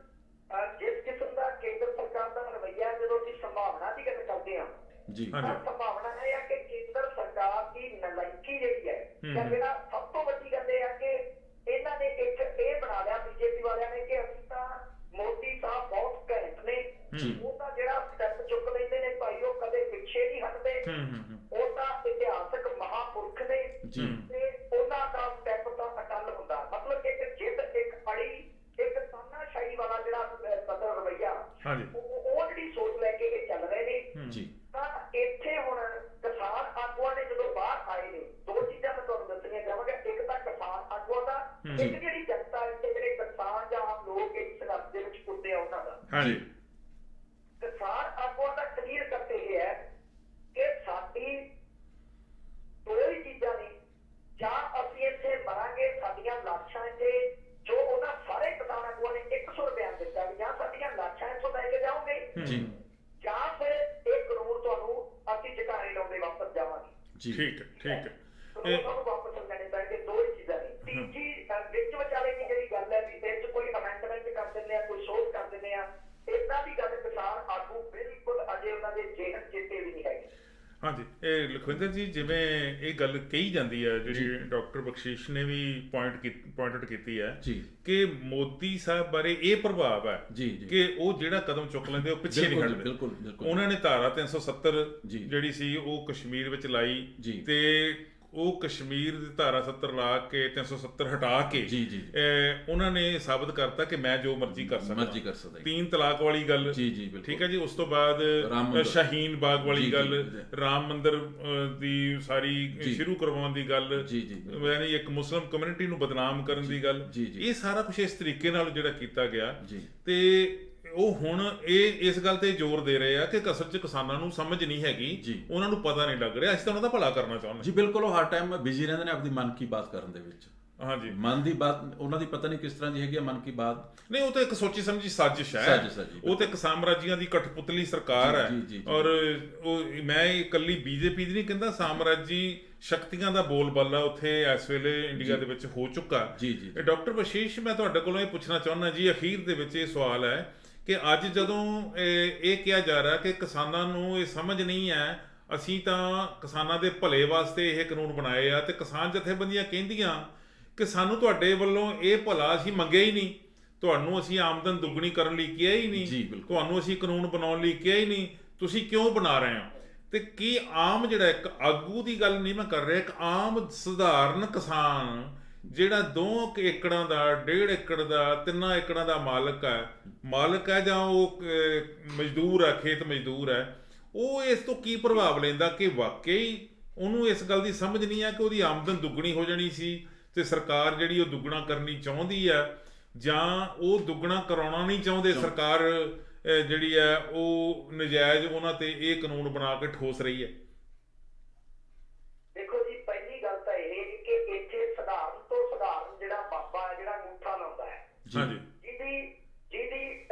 ਜਿਸ ਕਿਸਮ ਦਾ ਕੇਂਦਰ ਸਰਕਾਰ ਦਾ ਰਵੱਈਆ, ਜਦੋਂ ਅਸੀਂ ਸੰਭਾਵਨਾ ਦੀ ਗੱਲ ਕਰਦੇ ਹਾਂ ਜੀ, ਤਾਂ ਸੰਭਾਵਨਾ ਇਹ ਹੈ ਕਿ ਕੇਂਦਰ ਸਰਕਾਰ ਦੀ ਨਲਾਇਕੀ ਜਿਹੜੀ ਹੈ, ਜਾਂ ਜਿਹੜਾ ਸਭ ਤੋਂ ਵੱਡੀ ਗੱਲ ਇਹ ਹੈ ਕਿ ਇਹਨਾਂ ਨੇ ਇੱਕ ਇਹ ਬਣਾ ਲਿਆ ਬੀਜੇਪੀ ਵਾਲਿਆਂ ਨੇ ਕਿ ਅਸੀਂ ਤਾਂ ਮੋਦੀ ਸਾਹਿਬ ਬਹੁਤ ਘੈਂਟ ਨੇ, ਉਹ ਤਾਂ ਜਿਹੜਾ ਸਟੈਪ ਚੁੱਕ ਲੈਂਦੇ ਨੇ ਭਾਈ ਉਹ ਕਦੇ ਪਿੱਛੇ ਨਹੀਂ ਹਟਦੇ, ਉਹ ਤਾਂ ਇਤਿਹਾਸਕ ਮਹਾਂਪੁਰਖ ਨੇ ਤੇ ਉਹਨਾਂ ਦਾ ਸਟੈਪ ਤਾਂ ਅਟੱਲ ਹੁੰਦਾ। ਮਤਲਬ ਇੱਕ ਜਿੱਦ, ਇੱਕ ਅੜੀ, ਇੱਕ ਤਾਨਾਸ਼ਾਹੀ ਵਾਲਾ ਜਿਹੜਾ ਮਤਲਬ ਰਵੱਈਆ, ਉਹ ਜਿਹੜੀ ਸੋਚ ਲੈ ਕੇ ਇਹ ਚੱਲ ਰਹੇ ਨੇ ਜੀ। ਤਾਂ ਇੱਥੇ ਹੁਣ ਕਿਸਾਨ ਆਗੂਆਂ ਨੇ ਜਦੋਂ ਬਾਹਰ ਆਏ ਨੇ, 2 ਚੀਜ਼ਾਂ ਮੈਂ ਤੁਹਾਨੂੰ ਦੱਸਣੀਆਂ ਚਾਹਾਂਗਾ। ਇੱਕ ਤਾਂ ਕਿਸਾਨ ਆਗੂਆਂ ਦਾ, ਇੱਕ ਜਿਹੜੀ ਜਨਤਾ ਇੱਥੇ ਜਿਹੜੇ ਕਿਸਾਨ ਜਾਂ ਆਮ ਲੋਕ ਇਸ ਸੰਘਰਸ਼ ਦੇ ਵਿੱਚ ਪੁੱਜਦੇ ਆ ਉਹਨਾਂ ਦਾ। ਹਾਂਜੀ, ਕਿਸਾਨ ਆਗੂਆਂ ਦਾ ਕਲੀਅਰ ਕੱਟ ਇਹ ਹੈ ਕਿ ਸਾਡੀ 2 ਹੀ ਚੀਜ਼ਾਂ ਨੇ, ਜਾਂ ਅਸੀਂ ਇੱਥੇ ਮਰਾਂਗੇ, ਸਾਡੀਆਂ ਲਾਸ਼ਾਂ ਇੱਥੇ, ਜੋ ਉਹਨਾਂ ਸਾਰੇ ਕਿਸਾਨ ਆਗੂਆਂ ਨੇ 100 ਬਿਆਨ ਦਿੱਤਾ, ਜਾਂ ਸਾਡੀਆਂ ਲਾਸ਼ਾਂ ਇੱਥੋਂ ਲੈ ਕੇ ਜਾਓਗੇ, ਜਾਂ ਫਿਰ ਠੀਕ ਹੈ ਉਹ ਸਾਨੂੰ ਵਾਪਸ ਲੈਣੇ ਪੈਣਗੇ, ਦੋ ਹੀ ਚੀਜ਼ਾਂ ਨੇ। ਤੀਜੀ ਵਿੱਚ ਵਿਚਾਲੇ ਦੀ ਜਿਹੜੀ ਗੱਲ ਹੈ ਵੀ ਇਹ 'ਚ ਕੋਈ ਅਮੈਂਡਮੈਂਟ ਕਰ ਦਿੰਦੇ ਆ, ਕੋਈ ਸੋਧ ਕਰ ਦਿੰਦੇ ਆ, ਏਦਾਂ ਦੀ ਗੱਲ ਕਿਸਾਨ ਆਗੂ ਬਿਲਕੁਲ ਅਜੇ ਉਹਨਾਂ ਦੇ ਜਿਹਨ ਚੇਤੇ ਵੀ ਨਹੀਂ ਹੈਗੇ। ਹਾਂਜੀ, ਇਹ ਲਖਵਿੰਦਰ ਜੀ ਜਿਵੇਂ ਇਹ ਗੱਲ ਕਹੀ ਜਾਂਦੀ ਹੈ, ਜਿਹੜੀ ਡਾਕਟਰ ਬਖਸ਼ੀਸ਼ ਨੇ ਵੀ ਪੁਆਇੰਟ ਆਊਟ ਕੀਤੀ ਹੈ ਕਿ ਮੋਦੀ ਸਾਹਿਬ ਬਾਰੇ ਇਹ ਪ੍ਰਭਾਵ ਹੈ ਕਿ ਉਹ ਜਿਹੜਾ ਕਦਮ ਚੁੱਕ ਲੈਂਦੇ ਉਹ ਪਿੱਛੇ ਨਹੀਂ ਹਟਦੇ। ਉਹਨਾਂ ਨੇ ਧਾਰਾ 370 ਜਿਹੜੀ ਸੀ ਉਹ ਕਸ਼ਮੀਰ ਵਿੱਚ ਲਾਈ ਤੇ ਉਹ ਕਸ਼ਮੀਰ ਦੀ ਧਾਰਾ 70 ਲਾ ਕੇ 370 ਹਟਾ ਕੇ ਉਹਨਾਂ ਨੇ ਸਾਬਤ ਕਰਤਾ ਕਿ ਮੈਂ ਜੋ ਮਰਜ਼ੀ ਕਰ ਸਕਦਾ। 3 ਤਲਾਕ ਵਾਲੀ ਗੱਲ, ਠੀਕ ਹੈ ਜੀ। ਉਸ ਤੋਂ ਬਾਅਦ ਸ਼ਾਹੀਨ ਬਾਗ ਵਾਲੀ ਗੱਲ, ਰਾਮ ਮੰਦਿਰ ਦੀ ਸਾਰੀ ਸ਼ੁਰੂ ਕਰਵਾਉਣ ਦੀ ਗੱਲ, ਯਾਨੀ ਇੱਕ ਮੁਸਲਿਮ ਕਮਿਊਨਿਟੀ ਨੂੰ ਬਦਨਾਮ ਕਰਨ ਦੀ ਗੱਲ, ਇਹ ਸਾਰਾ ਕੁਝ ਇਸ ਤਰੀਕੇ ਨਾਲ ਜਿਹੜਾ ਕੀਤਾ ਗਿਆ। ਤੇ ਉਹ ਹੁਣ ਇਸ ਗੱਲ ਤੇ ਜ਼ੋਰ ਦੇ ਰਹੇ ਆ ਕਿ ਅਸਲ 'ਚ ਕਿਸਾਨਾਂ ਨੂੰ ਸਮਝ ਨਹੀਂ ਹੈਗੀ, ਉਹਨਾਂ ਨੂੰ ਪਤਾ ਨਹੀਂ ਲੱਗ ਰਿਹਾ, ਅਸੀਂ ਤਾਂ ਉਹਨਾਂ ਦਾ ਭਲਾ ਕਰਨਾ ਚਾਹੁੰਦੇ ਜੀ। ਬਿਲਕੁਲ, ਉਹ ਹਰ ਟਾਈਮ ਬਿਜ਼ੀ ਰਹਿੰਦੇ ਨੇ ਆਪਣੀ ਮਨ ਕੀ ਬਾਤ ਕਰਨ ਦੇ ਵਿੱਚ। ਹਾਂਜੀ, ਮਨ ਦੀ ਬਾਤ ਉਹਨਾਂ ਦੀ ਪਤਾ ਨਹੀਂ ਕਿਸ ਤਰ੍ਹਾਂ ਦੀ ਹੈਗੀ ਆ ਮਨ ਕੀ ਬਾਤ। ਨਹੀਂ, ਉਹ ਤਾਂ ਇੱਕ ਸੋਚੀ ਸਮਝੀ ਸਾਜ਼ਿਸ਼ ਹੈ, ਉਹ ਤਾਂ ਇੱਕ ਸਾਮਰਾਜੀਆਂ ਦੀ ਕਠਪੁਤਲੀ ਸਰਕਾਰ ਹੈ। ਔਰ ਉਹ ਮੈਂ ਇਕੱਲੀ ਬੀਜੇਪੀ ਦੀ ਨਹੀਂ ਕਹਿੰਦਾ, ਸਾਮਰਾਜੀ ਸ਼ਕਤੀਆਂ ਦਾ ਬੋਲਬਾਲਾ ਉੱਥੇ ਇਸ ਵੇਲੇ ਇੰਡੀਆ ਦੇ ਵਿੱਚ ਹੋ ਚੁੱਕਾ। ਡਾਕਟਰ ਬਖਸ਼ੀਸ਼, ਮੈਂ ਤੁਹਾਡੇ ਕੋਲੋਂ ਇਹ ਪੁੱਛਣਾ ਚਾਹੁੰਦਾ ਜੀ, ਅਖੀਰ ਦੇ ਵਿੱਚ ਇਹ ਸਵਾਲ ਹੈ ਕਿ ਅੱਜ ਜਦੋਂ ਇਹ ਕਿਹਾ ਜਾ ਰਿਹਾ ਕਿ ਕਿਸਾਨਾਂ ਨੂੰ ਇਹ ਸਮਝ ਨਹੀਂ ਹੈ, ਅਸੀਂ ਤਾਂ ਕਿਸਾਨਾਂ ਦੇ ਭਲੇ ਵਾਸਤੇ ਇਹ ਕਾਨੂੰਨ ਬਣਾਏ ਆ, ਤੇ ਕਿਸਾਨ ਜਥੇਬੰਦੀਆਂ ਕਹਿੰਦੀਆਂ ਕਿ ਸਾਨੂੰ ਤੁਹਾਡੇ ਵੱਲੋਂ ਇਹ ਭਲਾ ਅਸੀਂ ਮੰਗਿਆ ਹੀ ਨਹੀਂ, ਤੁਹਾਨੂੰ ਅਸੀਂ ਆਮਦਨ ਦੁੱਗਣੀ ਕਰਨ ਲਈ ਕਿਹਾ ਹੀ ਨਹੀਂ, ਤੁਹਾਨੂੰ ਅਸੀਂ ਕਾਨੂੰਨ ਬਣਾਉਣ ਲਈ ਕਿਹਾ ਹੀ ਨਹੀਂ, ਤੁਸੀਂ ਕਿਉਂ ਬਣਾ ਰਹੇ ਹੋ? ਤੇ ਕੀ ਆਮ ਜਿਹੜਾ ਇੱਕ ਆਗੂ ਦੀ ਗੱਲ ਨਹੀਂ ਮੈਂ ਕਰ ਰਿਹਾ, ਇੱਕ ਆਮ ਸਧਾਰਨ ਕਿਸਾਨ ਜਿਹੜਾ 2 ਏਕੜਾਂ ਦਾ, 1.5 ਏਕੜ ਦਾ, 3 ਏਕੜਾਂ ਦਾ ਮਾਲਕ ਹੈ ਜਾਂ ਉਹ ਮਜ਼ਦੂਰ ਹੈ, ਖੇਤ ਮਜ਼ਦੂਰ ਹੈ, ਉਹ ਇਸ ਤੋਂ ਕੀ ਪ੍ਰਭਾਵ ਲੈਂਦਾ ਕਿ ਵਾਕਈ ਉਹਨੂੰ ਇਸ ਗੱਲ ਦੀ ਸਮਝ ਨਹੀਂ ਆ ਕਿ ਉਹਦੀ ਆਮਦਨ ਦੁੱਗਣੀ ਹੋ ਜਾਣੀ ਸੀ ਤੇ ਸਰਕਾਰ ਜਿਹੜੀ ਉਹ ਦੁੱਗਣਾ ਕਰਨੀ ਚਾਹੁੰਦੀ ਆ, ਜਾਂ ਉਹ ਦੁੱਗਣਾ ਕਰਾਉਣਾ ਨਹੀਂ ਚਾਹੁੰਦੇ, ਸਰਕਾਰ ਜਿਹੜੀ ਹੈ ਉਹ ਨਜਾਇਜ਼ ਉਹਨਾਂ ਤੇ ਇਹ ਕਾਨੂੰਨ ਬਣਾ ਕੇ ਠੋਸ ਰਹੀ ਹੈ। ਦੇਖੋ ਜੀ, ਪਹਿਲੀ ਗੱਲ ਤਾਂ ਇਹ ਕਿ ਇੱਥੇ ਸਧਾਰਨ ਤੋਂ ਸਧਾਰਨ ਜਿਹੜਾ ਬਾਬਾ ਹੈ, ਜਿਹੜਾ ਅੰਗੂਠਾ ਲਾਉਂਦਾ ਹੈ, ਜਿਹਦੀ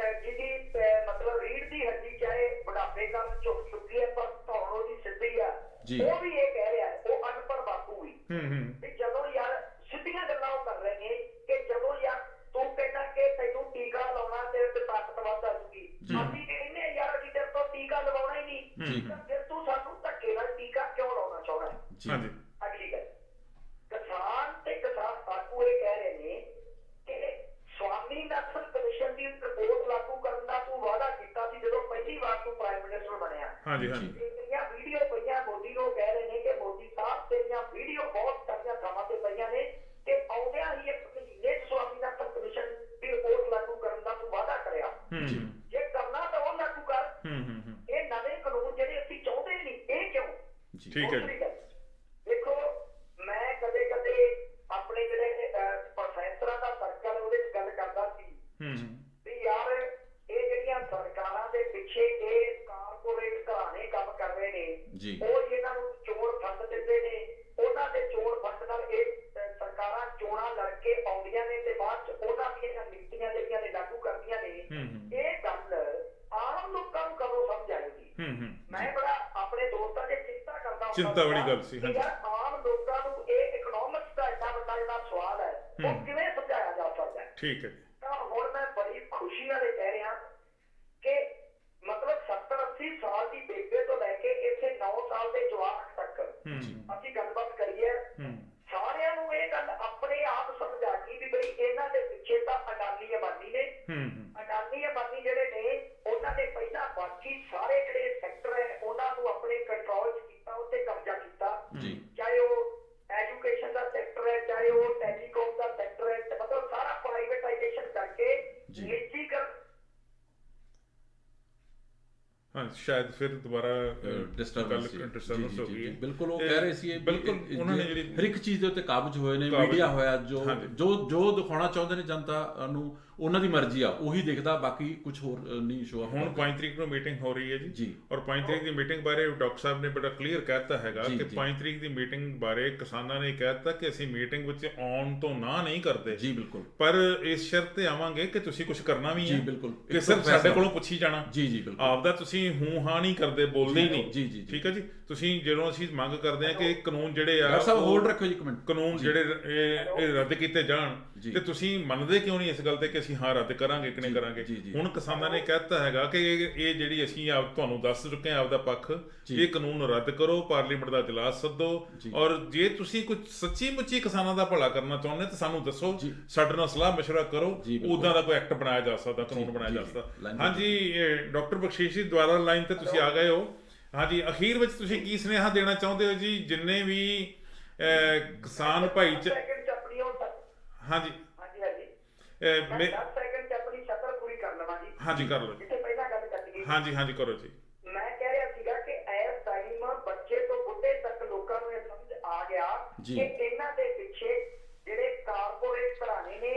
ਮਤਲਬ ਰੀੜ ਦੀ ਹੱਡੀ ਚਾਹੇ ਬੁਢਾਪੇ ਕਾਰਨ ਝੁਕ ਚੁੱਕੀ ਹੈ ਪਰ ਧੌਣ ਉਹਦੀ ਸਿੱਧੀ ਆ, ਉਹ ਵੀ ਇਹ ਕਹਿ ਰਿਹਾ ਹੈ, ਉਹ ਅਨਪੜ੍ਹ ਬਾਪੂ ਵੀ, ਵੀ ਜਦੋਂ ਯਾਰ ਸਿੱਧੀਆਂ ਗੱਲਾਂ ਉਹ ਕਰ ਰਹੇ ਨੇ ਕਿ ਜਦੋਂ ਯਾਰ ਤੂੰ ਕਹਿੰਦਾ ਕਿ ਤੈਨੂੰ ਟੀਕਾ ਲਾਉਣਾ ਤੇਰੇ ਤੇ ਤਾਕਤ ਵੱਧ ਆ ਜੂਗੀ, ਅਸੀਂ ਕਹਿੰਦੇ ਯਾਰ ਅਸੀਂ ਤੇਰੇ ਤੋਂ ਟੀਕਾ ਲਵਾਉਣਾ ਹੀ ਨਹੀਂ, ਫਿਰ ਤੂੰ ਸਾਨੂੰ ਧੱਕੇ ਨਾਲ ਟੀਕਾ ਕਿਉਂ ਲਾਉਣਾ ਚਾਹੁੰਦਾ ਹੈ? ਅਗਲੀ ਗੱਲ, ਕਿਸਾਨ ਤੇ ਕਿਸਾਨ ਆਗੂ ਇਹ ਕਹਿ ਰਹੇ ਨੇ ਕਿ ਸਵਾਮੀਨਾਥਨ ਕਮਿਸ਼ਨ ਦੀ ਰਿਪੋਰਟ ਲਾਗੂ ਕਰਨ ਦਾ ਤੂੰ ਵਾਅਦਾ ਕੀਤਾ ਸੀ ਜਦੋਂ ਪਹਿਲੀ ਵਾਰ ਤੂੰ ਪ੍ਰਾਈਮ ਮਿਨਿਸਟਰ ਬਣਿਆ। ਤੇਰੀਆਂ ਵੀਡੀਓ ਪਈਆਂ ਮੋਦੀ ਨੂੰ, ਕਹਿ ਰਹੇ ਨੇ ਕਿ ਮੋਦੀ ਸਾਹਿਬ ਤੇਰੀਆਂ ਵੀਡੀਓ ਬਹੁਤ ਸਾਰੀਆਂ ਥਾਵਾਂ ਤੇ ਪਈਆਂ ਨੇ ਕਿ ਆਉਂਦਿਆਂ ਹੀ ਇੱਕ ਮਹੀਨੇ 'ਚ ਸਵਾਮੀਨਾਥਨ ਕਮਿਸ਼ਨ ਦੀ ਰਿਪੋਰਟ ਲਾਗੂ ਕਰਨ ਦਾ ਤੂੰ ਵਾਅਦਾ ਕਰਿਆ, ਜੇ ਕਰਨਾ ਤਾਂ ਉਹ ਲਾਗੂ ਕਰ। ਇਹ ਨਵੇਂ ਕਾਨੂੰਨ ਜਿਹੜੇ ਅਸੀਂ ਚਾਹੁੰਦੇ ਨਹੀਂ, ਇਹ ਕਿਉਂ? ਠੀਕ ਹੈ। ਦੇਖੋ, ਮੈਂ ਕਦੇ ਆਪਣੇ ਜਿਹੜੇ ਪ੍ਰੋਫੈਸਰਾਂ ਦਾ ਸਰਕਲ ਉਹਦੇ 'ਚ ਗੱਲ ਕਰਦਾ ਸੀ ਵੀ ਯਾਰ ਇਹ ਜਿਹੜੀਆਂ ਸਰਕਾਰਾਂ ਦੇ ਪਿੱਛੇ ਇਹ ਕਾਰਪੋਰੇਟ ਘਰਾਣੇ ਕੰਮ ਕਰ ਰਹੇ ਨੇ, ਉਹ ਇਹਨਾਂ ਨੂੰ ਚੋਣ ਫੰਡ ਦਿੰਦੇ ਨੇ, ਉਹਨਾਂ ਦੇ ਚੋਣ ਫੰਡ ਨਾਲ ਇਹ ਸਰਕਾਰਾਂ ਚੋਣਾਂ ਲੜ ਕੇ ਆਉਂਦੀਆਂ ਨੇ ਤੇ ਬਾਅਦ 'ਚ ਉਹਨਾਂ ਦੀਆਂ ਨੀਤੀਆਂ ਜਿਹੜੀਆਂ ਨੇ ਲਾਗੂ ਕਰਦੀਆਂ ਨੇ। ਇਹ ਗੱਲ ਆਮ ਲੋਕਾਂ ਨੂੰ ਕਦੋਂ ਸਮਝ ਆਏਗੀ? ਮੈਂ ਬੜਾ ਆਪਣੇ ਦੋਸਤਾਂ ਦੇ ਚਿੰਤਾ ਵਾਲੀ ਗੱਲ ਸੀ। ਆਮ ਲੋਕਾਂ ਨੂੰ ਇਹ ਇਕਨੋਮਿਕਸ ਦਾ ਇੰਨਾ ਵੱਡਾ ਜਿਹੜਾ ਸਵਾਲ ਹੈ ਉਹ ਕਿਵੇਂ ਸਮਝਾਇਆ ਜਾ ਸਕਦਾ ਹੈ? ਠੀਕ ਹੈ। ਤਾਂ ਹੁਣ ਮੈਂ ਬੜੀ ਖੁਸ਼ੀ ਨਾਲ ਇਹ ਕਹਿ ਰਿਹਾ ਕਿ ਮਤਲਬ 70-80 ਸਾਲ ਦੀ ਬੇਬੇ ਤੋਂ ਲੈ ਕੇ ਇੱਥੇ 9 ਸਾਲ ਦੇ ਜਵਾਕ ਤੱਕ ਅਸੀਂ ਗੱਲਬਾਤ ਕਰੀਏ, ਸਾਰਿਆਂ ਨੂੰ ਇਹ ਗੱਲ ਆਪਣੇ ਆਪ ਸਮਝ ਆ ਗਈ ਵੀ ਬਈ ਇਹਨਾਂ ਦੇ ਪਿੱਛੇ ਤਾਂ ਅਡਾਨੀ ਅੰਬਾਨੀ ਨੇ। ਅਡਾਨੀ ਅੰਬਾਨੀ ਜਿਹੜੇ ਨੇ ਉਹਨਾਂ ਨੇ ਪਹਿਲਾਂ ਬਾਕੀ ਸਾਰੇ ਜਿਹੜੇ ਸੈਕਟਰ ਹੈ ਉਹਨਾਂ ਨੂੰ ਆਪਣੇ ਕੰਟਰੋਲ 'ਚ ਕੀਤਾ, ਉੱਤੇ ਕਬਜ਼ਾ ਕੀਤਾ, ਚਾਹੇ ਉਹ ਐਜੂਕੇਸ਼ਨ ਦਾ ਸੈਕਟਰ ਹੈ, ਚਾਹੇ ਉਹ ਟੈਲੀਕਾਮ ਦਾ ਸੈਕਟਰ ਹੈ, ਮਤਲਬ ਸਾਰਾ ਪ੍ਰਾਈਵੇਟਾਈਜੇਸ਼ਨ ਕਰਕੇ ਨਿੱਜੀਕਰਨ। ਸ਼ਾਇਦ ਫਿਰ ਦੁਬਾਰਾ ਡਿਸਟਰਬੈਂਸ ਹੋ ਗਈ। ਬਿਲਕੁਲ, ਉਹ ਕਹਿ ਰਹੇ ਸੀ ਬਿਲਕੁਲ ਉਹਨਾਂ ਨੇ ਜਿਹੜੀ ਹਰ ਇੱਕ ਚੀਜ਼ ਦੇ ਉੱਤੇ ਕਾਬਜ਼ ਹੋਏ ਨੇ, ਮੀਡੀਆ ਹੋਇਆ, ਜੋ ਦਿਖਾਉਣਾ ਚਾਹੁੰਦੇ ਨੇ ਜਨਤਾ ਨੂੰ ਉਹਨਾਂ ਦੀ ਮਰਜ਼ੀ ਆ, ਉਹੀ ਦੇਖਦਾ, ਬਾਕੀ ਕੁਝ ਹੋਰ ਨਹੀਂ ਸ਼ੋ ਹੁਣ 5 ਤਰੀਕ ਨੂੰ ਮੀਟਿੰਗ ਹੋ ਰਹੀ ਹੈ ਜੀ। ਔਰ 5 ਤਰੀਕ ਦੀ ਮੀਟਿੰਗ ਬਾਰੇ ਡਾਕਟਰ ਸਾਹਿਬ ਨੇ ਬੜਾ ਕਲੀਅਰ ਕਹਿਤਾ ਹੈਗਾ ਜੀ, ਕਿ ਜੀ। 5 ਤਰੀਕ ਦੀ ਮੀਟਿੰਗ ਬਾਰੇ ਕਿਸਾਨਾਂ ਨੇ ਕਹਿਤਾ ਕਿ ਅਸੀਂ ਮੀਟਿੰਗ ਵਿੱਚ ਆਉਣ ਤੋਂ ਨਾ ਨਹੀਂ ਕਰਦੇ ਜੀ ਬਿਲਕੁਲ, ਪਰ ਇਸ ਸ਼ਰਤ ਤੇ ਆਵਾਂਗੇ ਕਿ ਤੁਸੀਂ ਕੁਝ ਕਰਨਾ ਵੀ ਜੀ ਹੈ ਬਿਲਕੁਲ, ਕਿ ਸਿਰਫ ਸਾਡੇ ਕੋਲੋਂ ਪੁੱਛੀ ਜਾਣਾ, ਜੀ ਜੀ ਬਿਲਕੁਲ, ਆਪਦਾ ਤੁਸੀਂ ਹੂੰ ਹਾਂ ਨਹੀਂ ਕਰਦੇ, ਬੋਲਦੇ ਹੀ ਨਹੀਂ। ਜੀ ਜੀ ਠੀਕ ਹੈ ਜੀ। ਤੁਸੀਂ ਜਦੋਂ ਅਸੀਂ ਮੰਗ ਕਰਦੇ ਹਾਂ ਕਿ ਇਹ ਕਾਨੂੰਨ ਜਿਹੜੇ ਆ ਡਾਕਟਰ ਸਾਹਿਬ ਉਹ ਹੋਲਡ ਰੱਖੋ ਜੀ ਇੱਕ ਮਿੰਟ, ਕਾਨੂੰਨ ਜਿਹੜੇ ਇਹ ਰੱਦ ਕੀਤੇ ਜਾਣ, ਜੀ। ਤੇ ਤੁਸੀਂ ਮੰਨਦੇ ਕਿਉਂ ਨਹੀਂ ਇਸ ਗੱਲ ਤੇ ਕਿ ਅਸੀਂ ਹਾਂ ਰੱਦ ਕਰਾਂਗੇ ਕਿ ਨਹੀਂ ਜੀ, ਕਰਾਂਗੇ? ਜੀ, ਜੀ। ਹੁਣ ਕਿਸਾਨਾਂ ਨੇ ਕਹਿਤਾ ਹੈਗਾ ਕਿ ਇਹ ਜਿਹੜੀ ਅਸੀਂ ਤੁਹਾਨੂੰ ਦੱਸ ਚੁੱਕੇ ਹਾਂ ਆਪਦਾ ਪੱਖ, ਜੀ। ਇਹ ਕਾਨੂੰਨ ਰੱਦ ਕਰੋ, ਪਾਰਲੀਮੈਂਟ ਦਾ ਇਜਲਾਸ ਸੱਦੋ, ਜੀ। ਔਰ ਜੇ ਤੁਸੀਂ ਕੁਝ ਸੱਚੀ ਮੁੱਚੀ ਕਿਸਾਨਾਂ ਦਾ ਭਲਾ ਕਰਨਾ ਚਾਹੁੰਦੇ ਤਾਂ ਸਾਨੂੰ ਦੱਸੋ, ਜੀ। ਸਾਡੇ ਨਾਲ ਸਲਾਹ ਮਸ਼ਵਰਾ ਕਰੋ, ਜੀ, ਬਿਲਕੁਲ। ਉਦਾਂ ਦਾ ਕੋਈ ਐਕਟ ਬਣਾਇਆ ਜਾ ਸਕਦਾ, ਕਾਨੂੰਨ ਜੀ, ਬਣਾਇਆ ਜੀ, ਜਾ ਜੀ। ਸਕਦਾ। ਲਾਈਨ ਹਾਂਜੀ ਡਾਕਟਰ ਬਖਸ਼ੀਸ਼ ਜੀ ਦੁਆਰਾ ਲਾਈਨ ਤੇ ਤੁਸੀਂ ਆ ਗਏ ਹੋ। ਹਾਂਜੀ, ਅਖੀਰ ਵਿੱਚ ਤੁਸੀਂ ਕੀ ਸੁਨੇਹਾ ਦੇਣਾ ਚਾਹੁੰਦੇ ਹੋ ਜੀ ਜਿੰਨੇ ਵੀ ਕਿਸਾਨ ਭਾਈ ਚ? ਸੈਕਿੰਡ ਚ ਆਪਣੀ ਉਹ ਹਾਂਜੀ ਹਾਂਜੀ ਹਾਂਜੀ ਮੈਂ 10 ਸੈਕਿੰਡ ਚ ਆਪਣੀ ਸ਼ਕਲ ਪੂਰੀ ਕਰ ਲਵਾਂ ਜੀ, ਹਾਂਜੀ ਕਰ ਲਓ ਜੀ। ਜਿੱਥੇ ਪਹਿਲਾਂ ਗੱਲ ਕੱਟ ਗਈ। ਹਾਂਜੀ ਹਾਂਜੀ ਕਰੋ ਜੀ। ਮੈਂ ਕਹਿ ਰਿਹਾ ਸੀਗਾ ਕਿ ਇਸ ਟਾਈਮ ਬੱਚੇ ਤੋਂ ਬੁੱਢੇ ਤੱਕ ਲੋਕਾਂ ਨੂੰ ਇਹ ਸਮਝ ਆ ਗਿਆ ਜੀ। ਕਿ ਇਹਨਾਂ ਦੇ ਪਿੱਛੇ ਜਿਹੜੇ ਕਾਰਪੋਰੇਟ ਘਰਾਣੇ ਨੇ,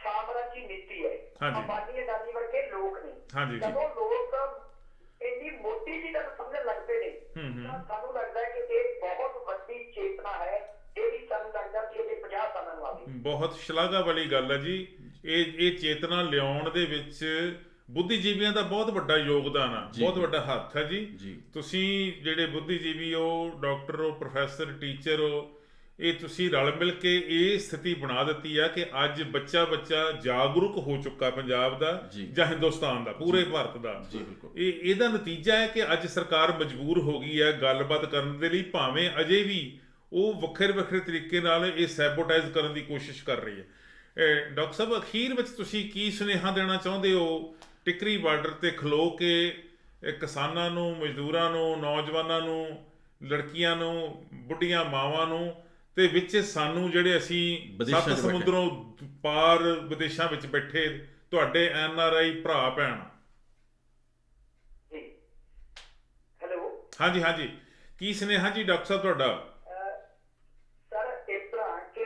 ਸਾਮਰਾਜੀ ਨੀਤੀ ਹੈ, ਹਾਂਜੀ। ਅੰਬਾਨੀ ਅਦਾਨੀ ਵਰਗੇ ਲੋਕ ਨੇ। ਹਾਂਜੀ ਜੀ। ਜਦੋਂ ਲੋਕ ਇੰਨੀ ਮੋਟੀ ਜੀ ਗੱਲ ਸਮਝਣ ਲੱਗਦੇ ਨੇ ਤਾਂ ਸਾਨੂੰ ਲੱਗਦਾ ਹੈ ਕਿ ਇਹ ਬਹੁਤ ਵੱਡੀ ਚੇਤਨਾ ਹੈ, ਜਿਹੜੀ ਸਾਨੂੰ ਲੱਗਦਾ ਕਿ ਇਹਦੇ 50 ਸਾਲਾਂ ਨੂੰ ਆਵੇ। ਬਹੁਤ ਸ਼ਲਾਘਾ ਵਾਲੀ ਗੱਲ ਹੈ ਜੀ। ਇਹ ਚੇਤਨਾ ਲਿਆਉਣ ਦੇ ਵਿੱਚ ਬੁੱਧੀਜੀਵੀਆਂ ਦਾ ਬਹੁਤ ਵੱਡਾ ਯੋਗਦਾਨ ਆ, ਜੀ। ਬਹੁਤ ਵੱਡਾ ਹੱਥ ਹੈ ਜੀ। ਜੀ। ਤੁਸੀਂ ਜਿਹੜੇ ਬੁੱਧੀਜੀਵੀ ਹੋ, ਡਾਕਟਰ ਹੋ, ਪ੍ਰੋਫੈਸਰ, ਟੀਚਰ ਹੋ, ਇਹ ਤੁਸੀਂ ਰਲ ਮਿਲ ਕੇ ਇਹ ਸਥਿਤੀ ਬਣਾ ਦਿੱਤੀ ਆ ਕਿ ਅੱਜ ਬੱਚਾ ਜਾਗਰੂਕ ਹੋ ਚੁੱਕਾ ਪੰਜਾਬ ਦਾ ਜੀ। ਜਾਂ ਹਿੰਦੁਸਤਾਨ ਦਾ, ਪੂਰੇ ਭਾਰਤ ਦਾ। ਜੀ ਬਿਲਕੁਲ, ਇਹਦਾ ਨਤੀਜਾ ਹੈ ਕਿ ਅੱਜ ਸਰਕਾਰ ਮਜਬੂਰ ਹੋ ਗਈ ਹੈ ਗੱਲਬਾਤ ਕਰਨ ਦੇ ਲਈ, ਭਾਵੇਂ ਅਜੇ ਵੀ ਉਹ ਵੱਖਰੇ ਤਰੀਕੇ ਨਾਲ ਇਹ ਸੈਬੋਟਾਈਜ਼ ਕਰਨ ਦੀ ਕੋਸ਼ਿਸ਼ ਕਰ ਰਹੀ ਹੈ। ਡਾਕਟਰ ਸਾਹਿਬ, ਅਖੀਰ ਵਿੱਚ ਤੁਸੀਂ ਕੀ ਸੁਨੇਹਾ ਦੇਣਾ ਚਾਹੁੰਦੇ ਹੋ ਟਿਕਰੀ ਬਾਰਡਰ ਤੇ ਖਲੋ ਕੇ ਕਿਸਾਨਾਂ ਨੂੰ, ਮਜ਼ਦੂਰਾਂ ਨੂੰ, ਨੌਜਵਾਨਾਂ ਨੂੰ, ਲੜਕੀਆਂ ਨੂੰ, ਬੁੱਢੀਆਂ ਮਾਵਾਂ ਨੂੰ, ਤੇ ਵਿੱਚ ਸਾਨੂੰ ਜਿਹੜੇ ਅਸੀਂ ਵਿਦੇਸ਼ਾਂ 'ਚ ਸੱਤ ਸਮੁੰਦਰੋਂ ਪਾਰ ਵਿਦੇਸ਼ਾਂ ਵਿੱਚ ਬੈਠੇ ਤੁਹਾਡੇ NRI ਭਰਾ ਭੈਣ? ਜੀ ਹੈਲੋ ਹਾਂਜੀ ਹਾਂਜੀ, ਕੀ ਸੁਨੇਹਾ ਜੀ ਡਾਕਟਰ ਸਾਹਿਬ ਤੁਹਾਡਾ? ਸਰ, ਇਸ ਤਰ੍ਹਾਂ ਕਿ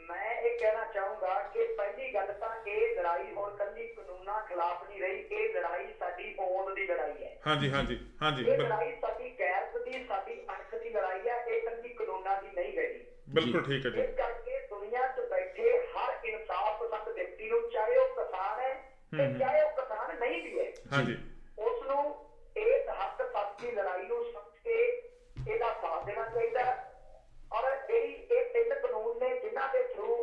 ਮੈਂ ਇਹ ਕਹਿਣਾ ਚਾਹੂੰਗਾ ਕਿ ਪਹਿਲੀ ਗੱਲ ਤਾਂ ਇਹ ਲੜਾਈ ਹੁਣ ਕੱਲੀ ਕਾਨੂੰਨਾਂ ਖਿਲਾਫ ਨਹੀਂ ਰਹੀ, ਇਹ ਲੜਾਈ ਸਾਡੀ ਹੋਂਦ ਦੀ ਲੜਾਈ ਹੈ। ਹਾਂਜੀ ਹਾਂਜੀ ਹਾਂਜੀ, ਇਹ ਲੜਾਈ ਸਾਡੀ ਗੈਰਤ ਦੀ, ਸਾਡੀ ਅਣਖ ਦੀ ਲੜਾਈ ਹੈ, ਇਹ ਕੱਲੀ ਕਾਨੂੰਨਾਂ ਦੀ ਨਹੀਂ ਰਹੀ। ਬਿਲਕੁਲ ਠੀਕ ਹੈ ਜੀ। ਇਸ ਕਰਕੇ ਦੁਨੀਆ 'ਚ ਬੈਠੇ ਹਰ ਇਨਸਾਫ ਪਸੰਦ ਵਿਅਕਤੀ ਨੂੰ, ਚਾਹੇ ਉਹ ਕਿਸਾਨ ਹੈ ਤੇ ਚਾਹੇ ਉਹ ਕਿਸਾਨ ਨਹੀਂ ਵੀ ਹੈ, ਹਾਂਜੀ ਉਸ ਨੂੰ ਇਸ ਹੱਕ ਸੱਚ ਦੀ ਲੜਾਈ ਨੂੰ ਸਮਝ ਕੇ ਇਹਦਾ ਸਾਥ ਦੇਣਾ ਚਾਹੀਦਾ ਹੈ। ਔਰ ਜਿਹੜੀ ਇਹ 3 ਕਾਨੂੰਨ ਨੇ ਜਿਨ੍ਹਾਂ ਦੇ ਥਰੂ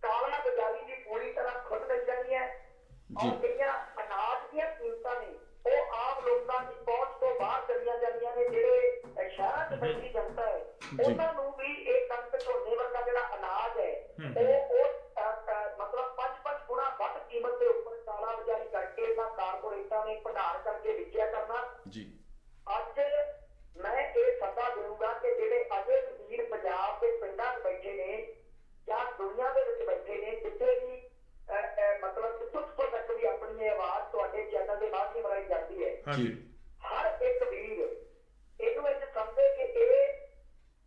ਕਾਲਾ ਬਾਜ਼ਾਰੀ ਦੀ ਪੂਰੀ ਤਰ੍ਹਾਂ ਖੁੱਲ੍ਹ ਮਿਲ ਜਾਣੀ ਹੈ, ਔਰ ਜਿਹੜੀਆਂ ਅਨਾਜ ਦੀਆਂ ਕੀਮਤਾਂ ਨੇ ਉਹ ਆਮ ਲੋਕਾਂ ਦੀ ਪਹੁੰਚ ਤੋਂ ਬਾਹਰ ਚਲੀਆਂ ਜਾਂਦੀਆਂ ਨੇ। ਜਿਹੜੇ ਸ਼ਹਿਰਾਂ 'ਚ ਬੈਠੀ ਜਨਤਾ ਹੈ ਉਹਨਾਂ ਨੂੰ ਵੀ ਇਹ ਕਣਕ, ਝੋਨੇ ਵਰਗਾ ਜਿਹੜਾ ਅਨਾਜ ਹੈ ਉਹ ਮਤਲਬ 5-5 ਗੁਣਾ ਵੱਧ ਕੀਮਤ ਦੇ ਉੱਪਰ ਕਾਲਾ ਬਾਜ਼ਾਰੀ ਕਰਕੇ ਇਹਨਾਂ ਕਾਰਪੋਰੇਟਾਂ ਨੇ ਭੰਡਾਰ ਕਰਕੇ ਵਿਕਿਆ ਕਰਨਾ ਜੀ। ਅੱਜ ਮੈਂ ਇਹ ਸੱਦਾ ਦੇਵਾਂਗਾ ਕਿ ਜਿਹੜੇ ਅਜੇ ਵੀਰ ਪੰਜਾਬ ਦੇ ਪਿੰਡਾਂ 'ਚ ਬੈਠੇ ਨੇ ਜਾਂ ਦੁਨੀਆ ਦੇ ਵਿੱਚ ਬੈਠੇ ਨੇ, ਜਿੱਥੇ ਵੀ ਮਤਲਬ ਕਿੱਥੋਂ ਤੱਕ ਵੀ ਆਪਣੀ ਆਵਾਜ਼ ਤੁਹਾਡੇ ਚੈਨਲ ਦੇ ਮਾਧਿਅਮ ਰਾਹੀਂ ਜਾਂਦੀ ਹੈ, ਹਾਂਜੀ, ਹਰ ਇੱਕ ਵੀਰ ਇਹਨੂੰ ਇਹ ਸਮਝੇ ਕਿ ਇਹ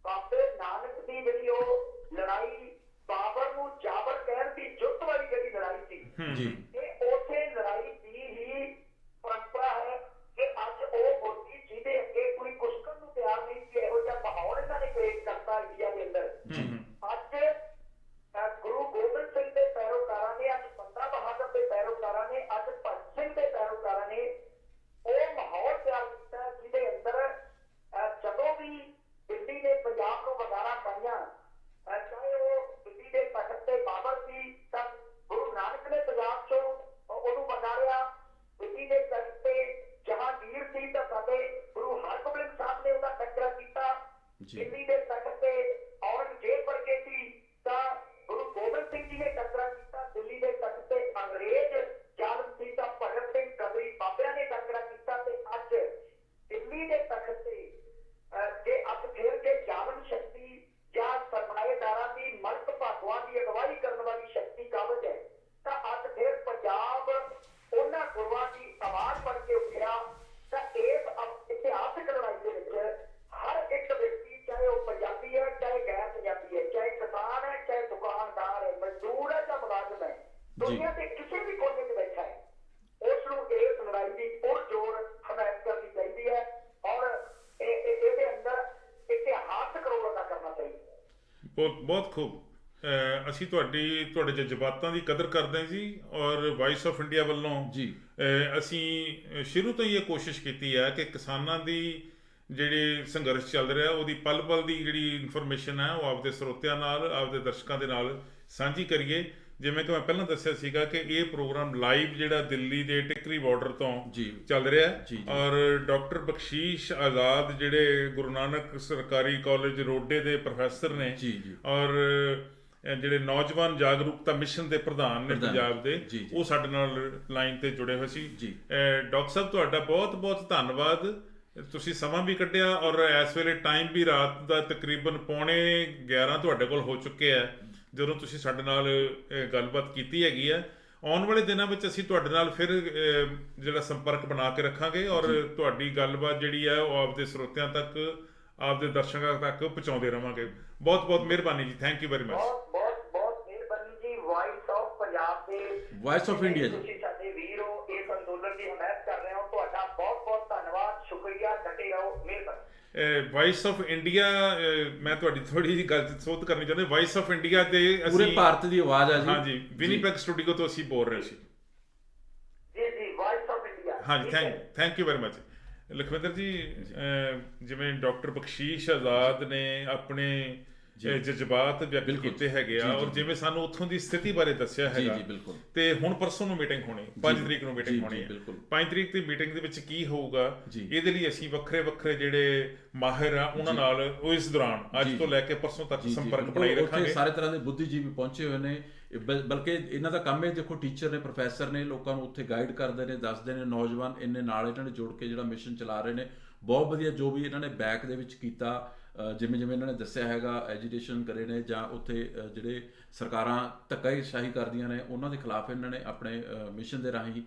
ਬਾਬੇ ਨਾਨਕ ਦੀ ਜਿਹੜੀ ਉਹ ਲੜਾਈ, ਬਾਬਰ ਨੂੰ ਜਾਬਰ ਕਹਿਣ ਦੀ ਜੁੱਤ ਵਾਲੀ ਜਿਹੜੀ ਲੜਾਈ ਸੀ, ਜੀ। ਇਹ ਉਸੇ ਲੜਾਈ ਦੀ ਹੀ ਪਰੰਪਰਾ ਹੈ ਕਿ ਅੱਜ ਉਹ ਮੋਦੀ ਜਿਹਦੇ ਅੱਗੇ ਕੋਈ ਕੁਸ਼ਕਣ ਨੂੰ ਤਿਆਰ ਨਹੀਂ ਸੀ, ਇਹੋ ਜਿਹਾ ਮਾਹੌਲ ਇਹਨਾਂ ਨੇ ਕ੍ਰੀਏਟ ਕਰਤਾ ਇੰਡੀਆ ਦੇ ਅੰਦਰ। ਅੱਜ ਗੁਰੂ ਗੋਬਿੰਦ ਸਿੰਘ ਦੇ ਪੈਰੋਕਾਰਾਂ ਨੇ, ਅੱਜ ਬੰਦਾ ਬਹਾਦਰ ਦੇ ਪੈਰੋਕਾਰਾਂ ਨੇ, ਅੱਜ ਭਗਤ ਸਿੰਘ ਦੇ ਪੈਰੋਕਾਰਾਂ ਨੇ ਉਹ ਮਾਹੌਲ ਤਿਆਰ ਕੀਤਾ ਜਿਹਦੇ ਅੰਦਰ ਜਦੋਂ ਵੀ ਦਿੱਲੀ ਨੇ ਪੰਜਾਬ ਨੂੰ ਵਜ਼ਾਰਾਂ ਪਾਈਆਂ, ਚਾਹੇ ਉਹ ਦਿੱਲੀ ਦੇ ਤਖਤ ਤੇ ਬਾਬਰ ਸੀ, ਤਾਂ ਗੁਰੂ ਨਾਨਕ ਨੇ ਪੰਜਾਬ ਚੋਂ ਬਹੁਤ ਬਹੁਤ ਖੂਬ। ਅਸੀਂ ਤੁਹਾਡੇ ਜਜ਼ਬਾਤਾਂ ਦੀ ਕਦਰ ਕਰਦੇ ਹਾਂ ਜੀ, ਔਰ ਵਾਇਸ ਆਫ ਇੰਡੀਆ ਵੱਲੋਂ ਜੀ ਅਸੀਂ ਸ਼ੁਰੂ ਤੋਂ ਹੀ ਇਹ ਕੋਸ਼ਿਸ਼ ਕੀਤੀ ਹੈ ਕਿ ਕਿਸਾਨਾਂ ਦੀ ਜਿਹੜੇ ਸੰਘਰਸ਼ ਚੱਲ ਰਿਹਾ ਉਹਦੀ ਪਲ ਪਲ ਦੀ ਜਿਹੜੀ ਇਨਫੋਰਮੇਸ਼ਨ ਹੈ ਉਹ ਆਪਦੇ ਸਰੋਤਿਆਂ ਨਾਲ, ਆਪਦੇ ਦਰਸ਼ਕਾਂ ਦੇ ਨਾਲ ਸਾਂਝੀ ਕਰੀਏ। ਜਿਵੇਂ ਕਿ ਮੈਂ ਪਹਿਲਾਂ ਦੱਸਿਆ ਸੀਗਾ ਕਿ ਇਹ ਪ੍ਰੋਗਰਾਮ ਲਾਈਵ ਜਿਹੜਾ ਦਿੱਲੀ ਦੇ ਟਿਕਰੀ ਬਾਰਡਰ ਤੋਂ ਜੀ ਚੱਲ ਰਿਹਾ ਜੀ, ਜੀ। ਔਰ ਡਾਕਟਰ ਬਖਸ਼ੀਸ਼ ਆਜ਼ਾਦ ਜਿਹੜੇ ਗੁਰੂ ਨਾਨਕ ਸਰਕਾਰੀ ਕਾਲਜ ਰੋਡੇ ਦੇ ਪ੍ਰੋਫੈਸਰ ਨੇ ਜੀ ਜੀ ਔਰ ਜਿਹੜੇ ਨੌਜਵਾਨ ਜਾਗਰੂਕਤਾ ਮਿਸ਼ਨ ਦੇ ਪ੍ਰਧਾਨ ਨੇ ਪੰਜਾਬ ਦੇ, ਜੀ, ਜੀ। ਉਹ ਸਾਡੇ ਨਾਲ ਲਾਈਨ ਤੇ ਜੁੜੇ ਹੋਏ ਸੀ। ਜੀ। ਡਾਕਟਰ ਸਾਹਿਬ ਤੁਹਾਡਾ ਬਹੁਤ ਬਹੁਤ ਧੰਨਵਾਦ, ਤੁਸੀਂ ਸਮਾਂ ਵੀ ਕੱਢਿਆ ਔਰ ਇਸ ਵੇਲੇ ਟਾਈਮ ਵੀ ਰਾਤ ਦਾ ਤਕਰੀਬਨ 11:15 ਤੁਹਾਡੇ ਕੋਲ ਹੋ ਚੁੱਕੇ ਆ ਜਦੋਂ ਤੁਸੀਂ ਸਾਡੇ ਨਾਲ ਗੱਲਬਾਤ ਕੀਤੀ ਹੈਗੀ ਆ। ਆਉਣ ਵਾਲੇ ਦਿਨਾਂ ਵਿੱਚ ਅਸੀਂ ਤੁਹਾਡੇ ਨਾਲ ਫਿਰ ਜਿਹੜਾ ਸੰਪਰਕ ਬਣਾ ਕੇ ਰੱਖਾਂਗੇ ਔਰ ਤੁਹਾਡੀ ਗੱਲਬਾਤ ਜਿਹੜੀ ਹੈ ਉਹ ਆਪਦੇ ਸਰੋਤਿਆਂ ਤੱਕ, ਆਪਦੇ ਦਰਸ਼ਕਾਂ ਤੱਕ ਪਹੁੰਚਾਉਂਦੇ ਰਵਾਂਗੇ। ਬਹੁਤ ਬਹੁਤ ਮਿਹਰਬਾਨੀ ਜੀ, ਥੈਂਕ ਯੂ ਵੈਰੀ ਮਚ। ਬਹੁਤ ਮਿਹਰਬਾਨੀ ਜੀ। ਵਾਇਸ ਆਫ ਪੰਜਾਬ ਦੇ, ਵਾਇਸ ਆਫ ਇੰਡੀਆ ਜੀ, ਤੁਸੀਂ ਸਾਡੇ ਵੀਰ ਹੋ, ਇਸ ਅੰਦੋਲਨ ਦੀ ਹਮਾਇਤ ਕਰ ਰਹੇ ਹੋ, ਤੁਹਾਡਾ ਬਹੁਤ ਬਹੁਤ ਧੰਨਵਾਦ, ਸ਼ੁਕਰੀਆ, ਡਟੇ ਰਹੋ, ਮਿਹਰਬਾਨੀ। ਵਾਇਸ ਆਫ ਇੰਡੀਆ, ਮੈਂ ਤੁਹਾਡੀ ਥੋੜੀ ਜਿਹੀ ਗੱਲ ਸੋਧ ਕਰਨੀ ਚਾਹੁੰਦੇ। ਵਾਇਸ ਆਫ ਇੰਡੀਆ ਤੇ ਪੂਰੇ ਅਸੀਂ ਭਾਰਤ ਦੀ ਆਵਾਜ਼ ਆ ਜੀ। ਹਾਂਜੀ, ਵਿਨੀਪੈਗ ਸਟੂਡੀਓ ਤੋਂ ਅਸੀਂ ਬੋਲ ਰਹੇ ਸੀ ਜੀ ਵਾਇਸ ਆਫ ਇੰਡੀਆ। ਹਾਂਜੀ, thank you very much. Lakhwinder ਜੀ, ਜਿਵੇਂ ਡਾਕਟਰ ਬਖਸ਼ੀਸ਼ ਆਜ਼ਾਦ ਨੇ ਆਪਣੇ ਜਜ਼ਬਾਤ ਵਿਅਕਤ ਕੀਤੇ ਹੈਗੇ ਆ ਔਰ ਜਿਵੇਂ ਸਾਨੂੰ ਉੱਥੋਂ ਦੀ ਸਥਿਤੀ ਬਾਰੇ ਦੱਸਿਆ ਹੈਗਾ, ਤੇ ਹੁਣ ਪਰਸੋਂ ਨੂੰ ਮੀਟਿੰਗ ਹੋਣੀ, 5 ਤਰੀਕ ਨੂੰ ਮੀਟਿੰਗ ਹੋਣੀ ਹੈ। 5 ਤਰੀਕ ਦੀ ਮੀਟਿੰਗ ਦੇ ਵਿੱਚ ਕੀ ਹੋਊਗਾ ਇਹਦੇ ਲਈ ਅਸੀਂ ਵੱਖਰੇ ਜਿਹੜੇ ਮਾਹਿਰ ਆ ਉਹਨਾਂ ਨਾਲ ਉਹ ਇਸ ਦੌਰਾਨ ਅੱਜ ਤੋਂ ਲੈ ਕੇ ਪਰਸੋਂ ਤੱਕ ਸੰਪਰਕ ਬਣਾਈ ਰੱਖਾਂਗੇ। ਸਾਰੇ ਤਰ੍ਹਾਂ ਦੇ ਬੁੱਧੀਜੀਵੀ ਪਹੁੰਚੇ ਹੋਏ ਨੇ, ਬਲਕਿ ਇਹਨਾਂ ਦਾ ਕੰਮ ਹੈ, ਦੇਖੋ ਟੀਚਰ ਨੇ, ਪ੍ਰੋਫੈਸਰ ਨੇ, ਲੋਕਾਂ ਨੂੰ ਉੱਥੇ ਗਾਈਡ ਕਰਦੇ ਨੇ, ਦੱਸਦੇ ਨੇ। ਨੌਜਵਾਨ ਇੰਨੇ ਨਾਲ ਇਹਨਾਂ ਨੇ ਜੁੜ ਕੇ ਜਿਹੜਾ ਮਿਸ਼ਨ ਚਲਾ ਰਹੇ ਨੇ, ਬਹੁਤ ਵਧੀਆ। ਜੋ ਵੀ ਇਹਨਾਂ ਨੇ ਬੈਕ ਦੇ ਵਿੱਚ ਕੀਤਾ, ਜਿਵੇਂ ਇਹਨਾਂ ਨੇ ਦੱਸਿਆ ਹੈਗਾ, ਐਜੀਟੇਸ਼ਨ ਕਰੇ ਨੇ ਜਾਂ ਉੱਥੇ ਜਿਹੜੇ ਸਰਕਾਰਾਂ ਧੱਕਾਸ਼ਾਹੀ ਕਰਦੀਆਂ ਨੇ ਉਹਨਾਂ ਦੇ ਖਿਲਾਫ ਇਹਨਾਂ ਨੇ ਆਪਣੇ ਮਿਸ਼ਨ ਦੇ ਰਾਹੀਂ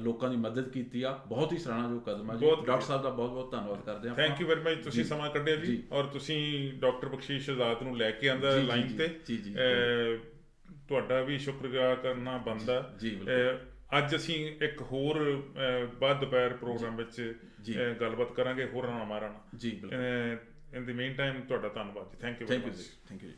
ਲੋਕਾਂ ਦੀ ਮਦਦ ਕੀਤੀ ਆ। ਬਹੁਤ ਹੀ ਸਰਾਹਨਾਯੋਗ ਕਦਮ ਆ ਜੀ। ਡਾਕਟਰ ਸਾਹਿਬ ਦਾ ਬਹੁਤ ਬਹੁਤ ਧੰਨਵਾਦ ਕਰਦੇ ਹਾਂ। ਥੈਂਕ ਯੂ ਵੈਰੀ ਮਚ, ਤੁਸੀਂ ਸਮਾਂ ਕੱਢਿਆ ਜੀ ਔਰ ਤੁਸੀਂ ਡਾਕਟਰ ਬਖਸ਼ੀਸ਼ ਆਜ਼ਾਦ ਨੂੰ ਲੈ ਕੇ ਆਂਦਾ ਲਾਈਨ ਤੇ। ਤੁਹਾਡਾ ਵੀ ਸ਼ੁਕਰਗੁਜ਼ਾਰ ਕਰਨਾ ਬਣਦਾ ਜੀ। ਅੱਜ ਅਸੀਂ ਇੱਕ ਹੋਰ ਬਾਅਦ ਦੁਪਹਿਰ ਪ੍ਰੋਗਰਾਮ ਵਿੱਚ ਗੱਲਬਾਤ ਕਰਾਂਗੇ ਹੋਰਾਂ ਨਾਲ ਮਾਰਾਂ ਜੀ। ਇਨ ਦੀ ਮੇਨ ਟਾਈਮ ਤੁਹਾਡਾ ਧੰਨਵਾਦ ਜੀ। Thank you very much. Thank you ਜੀ।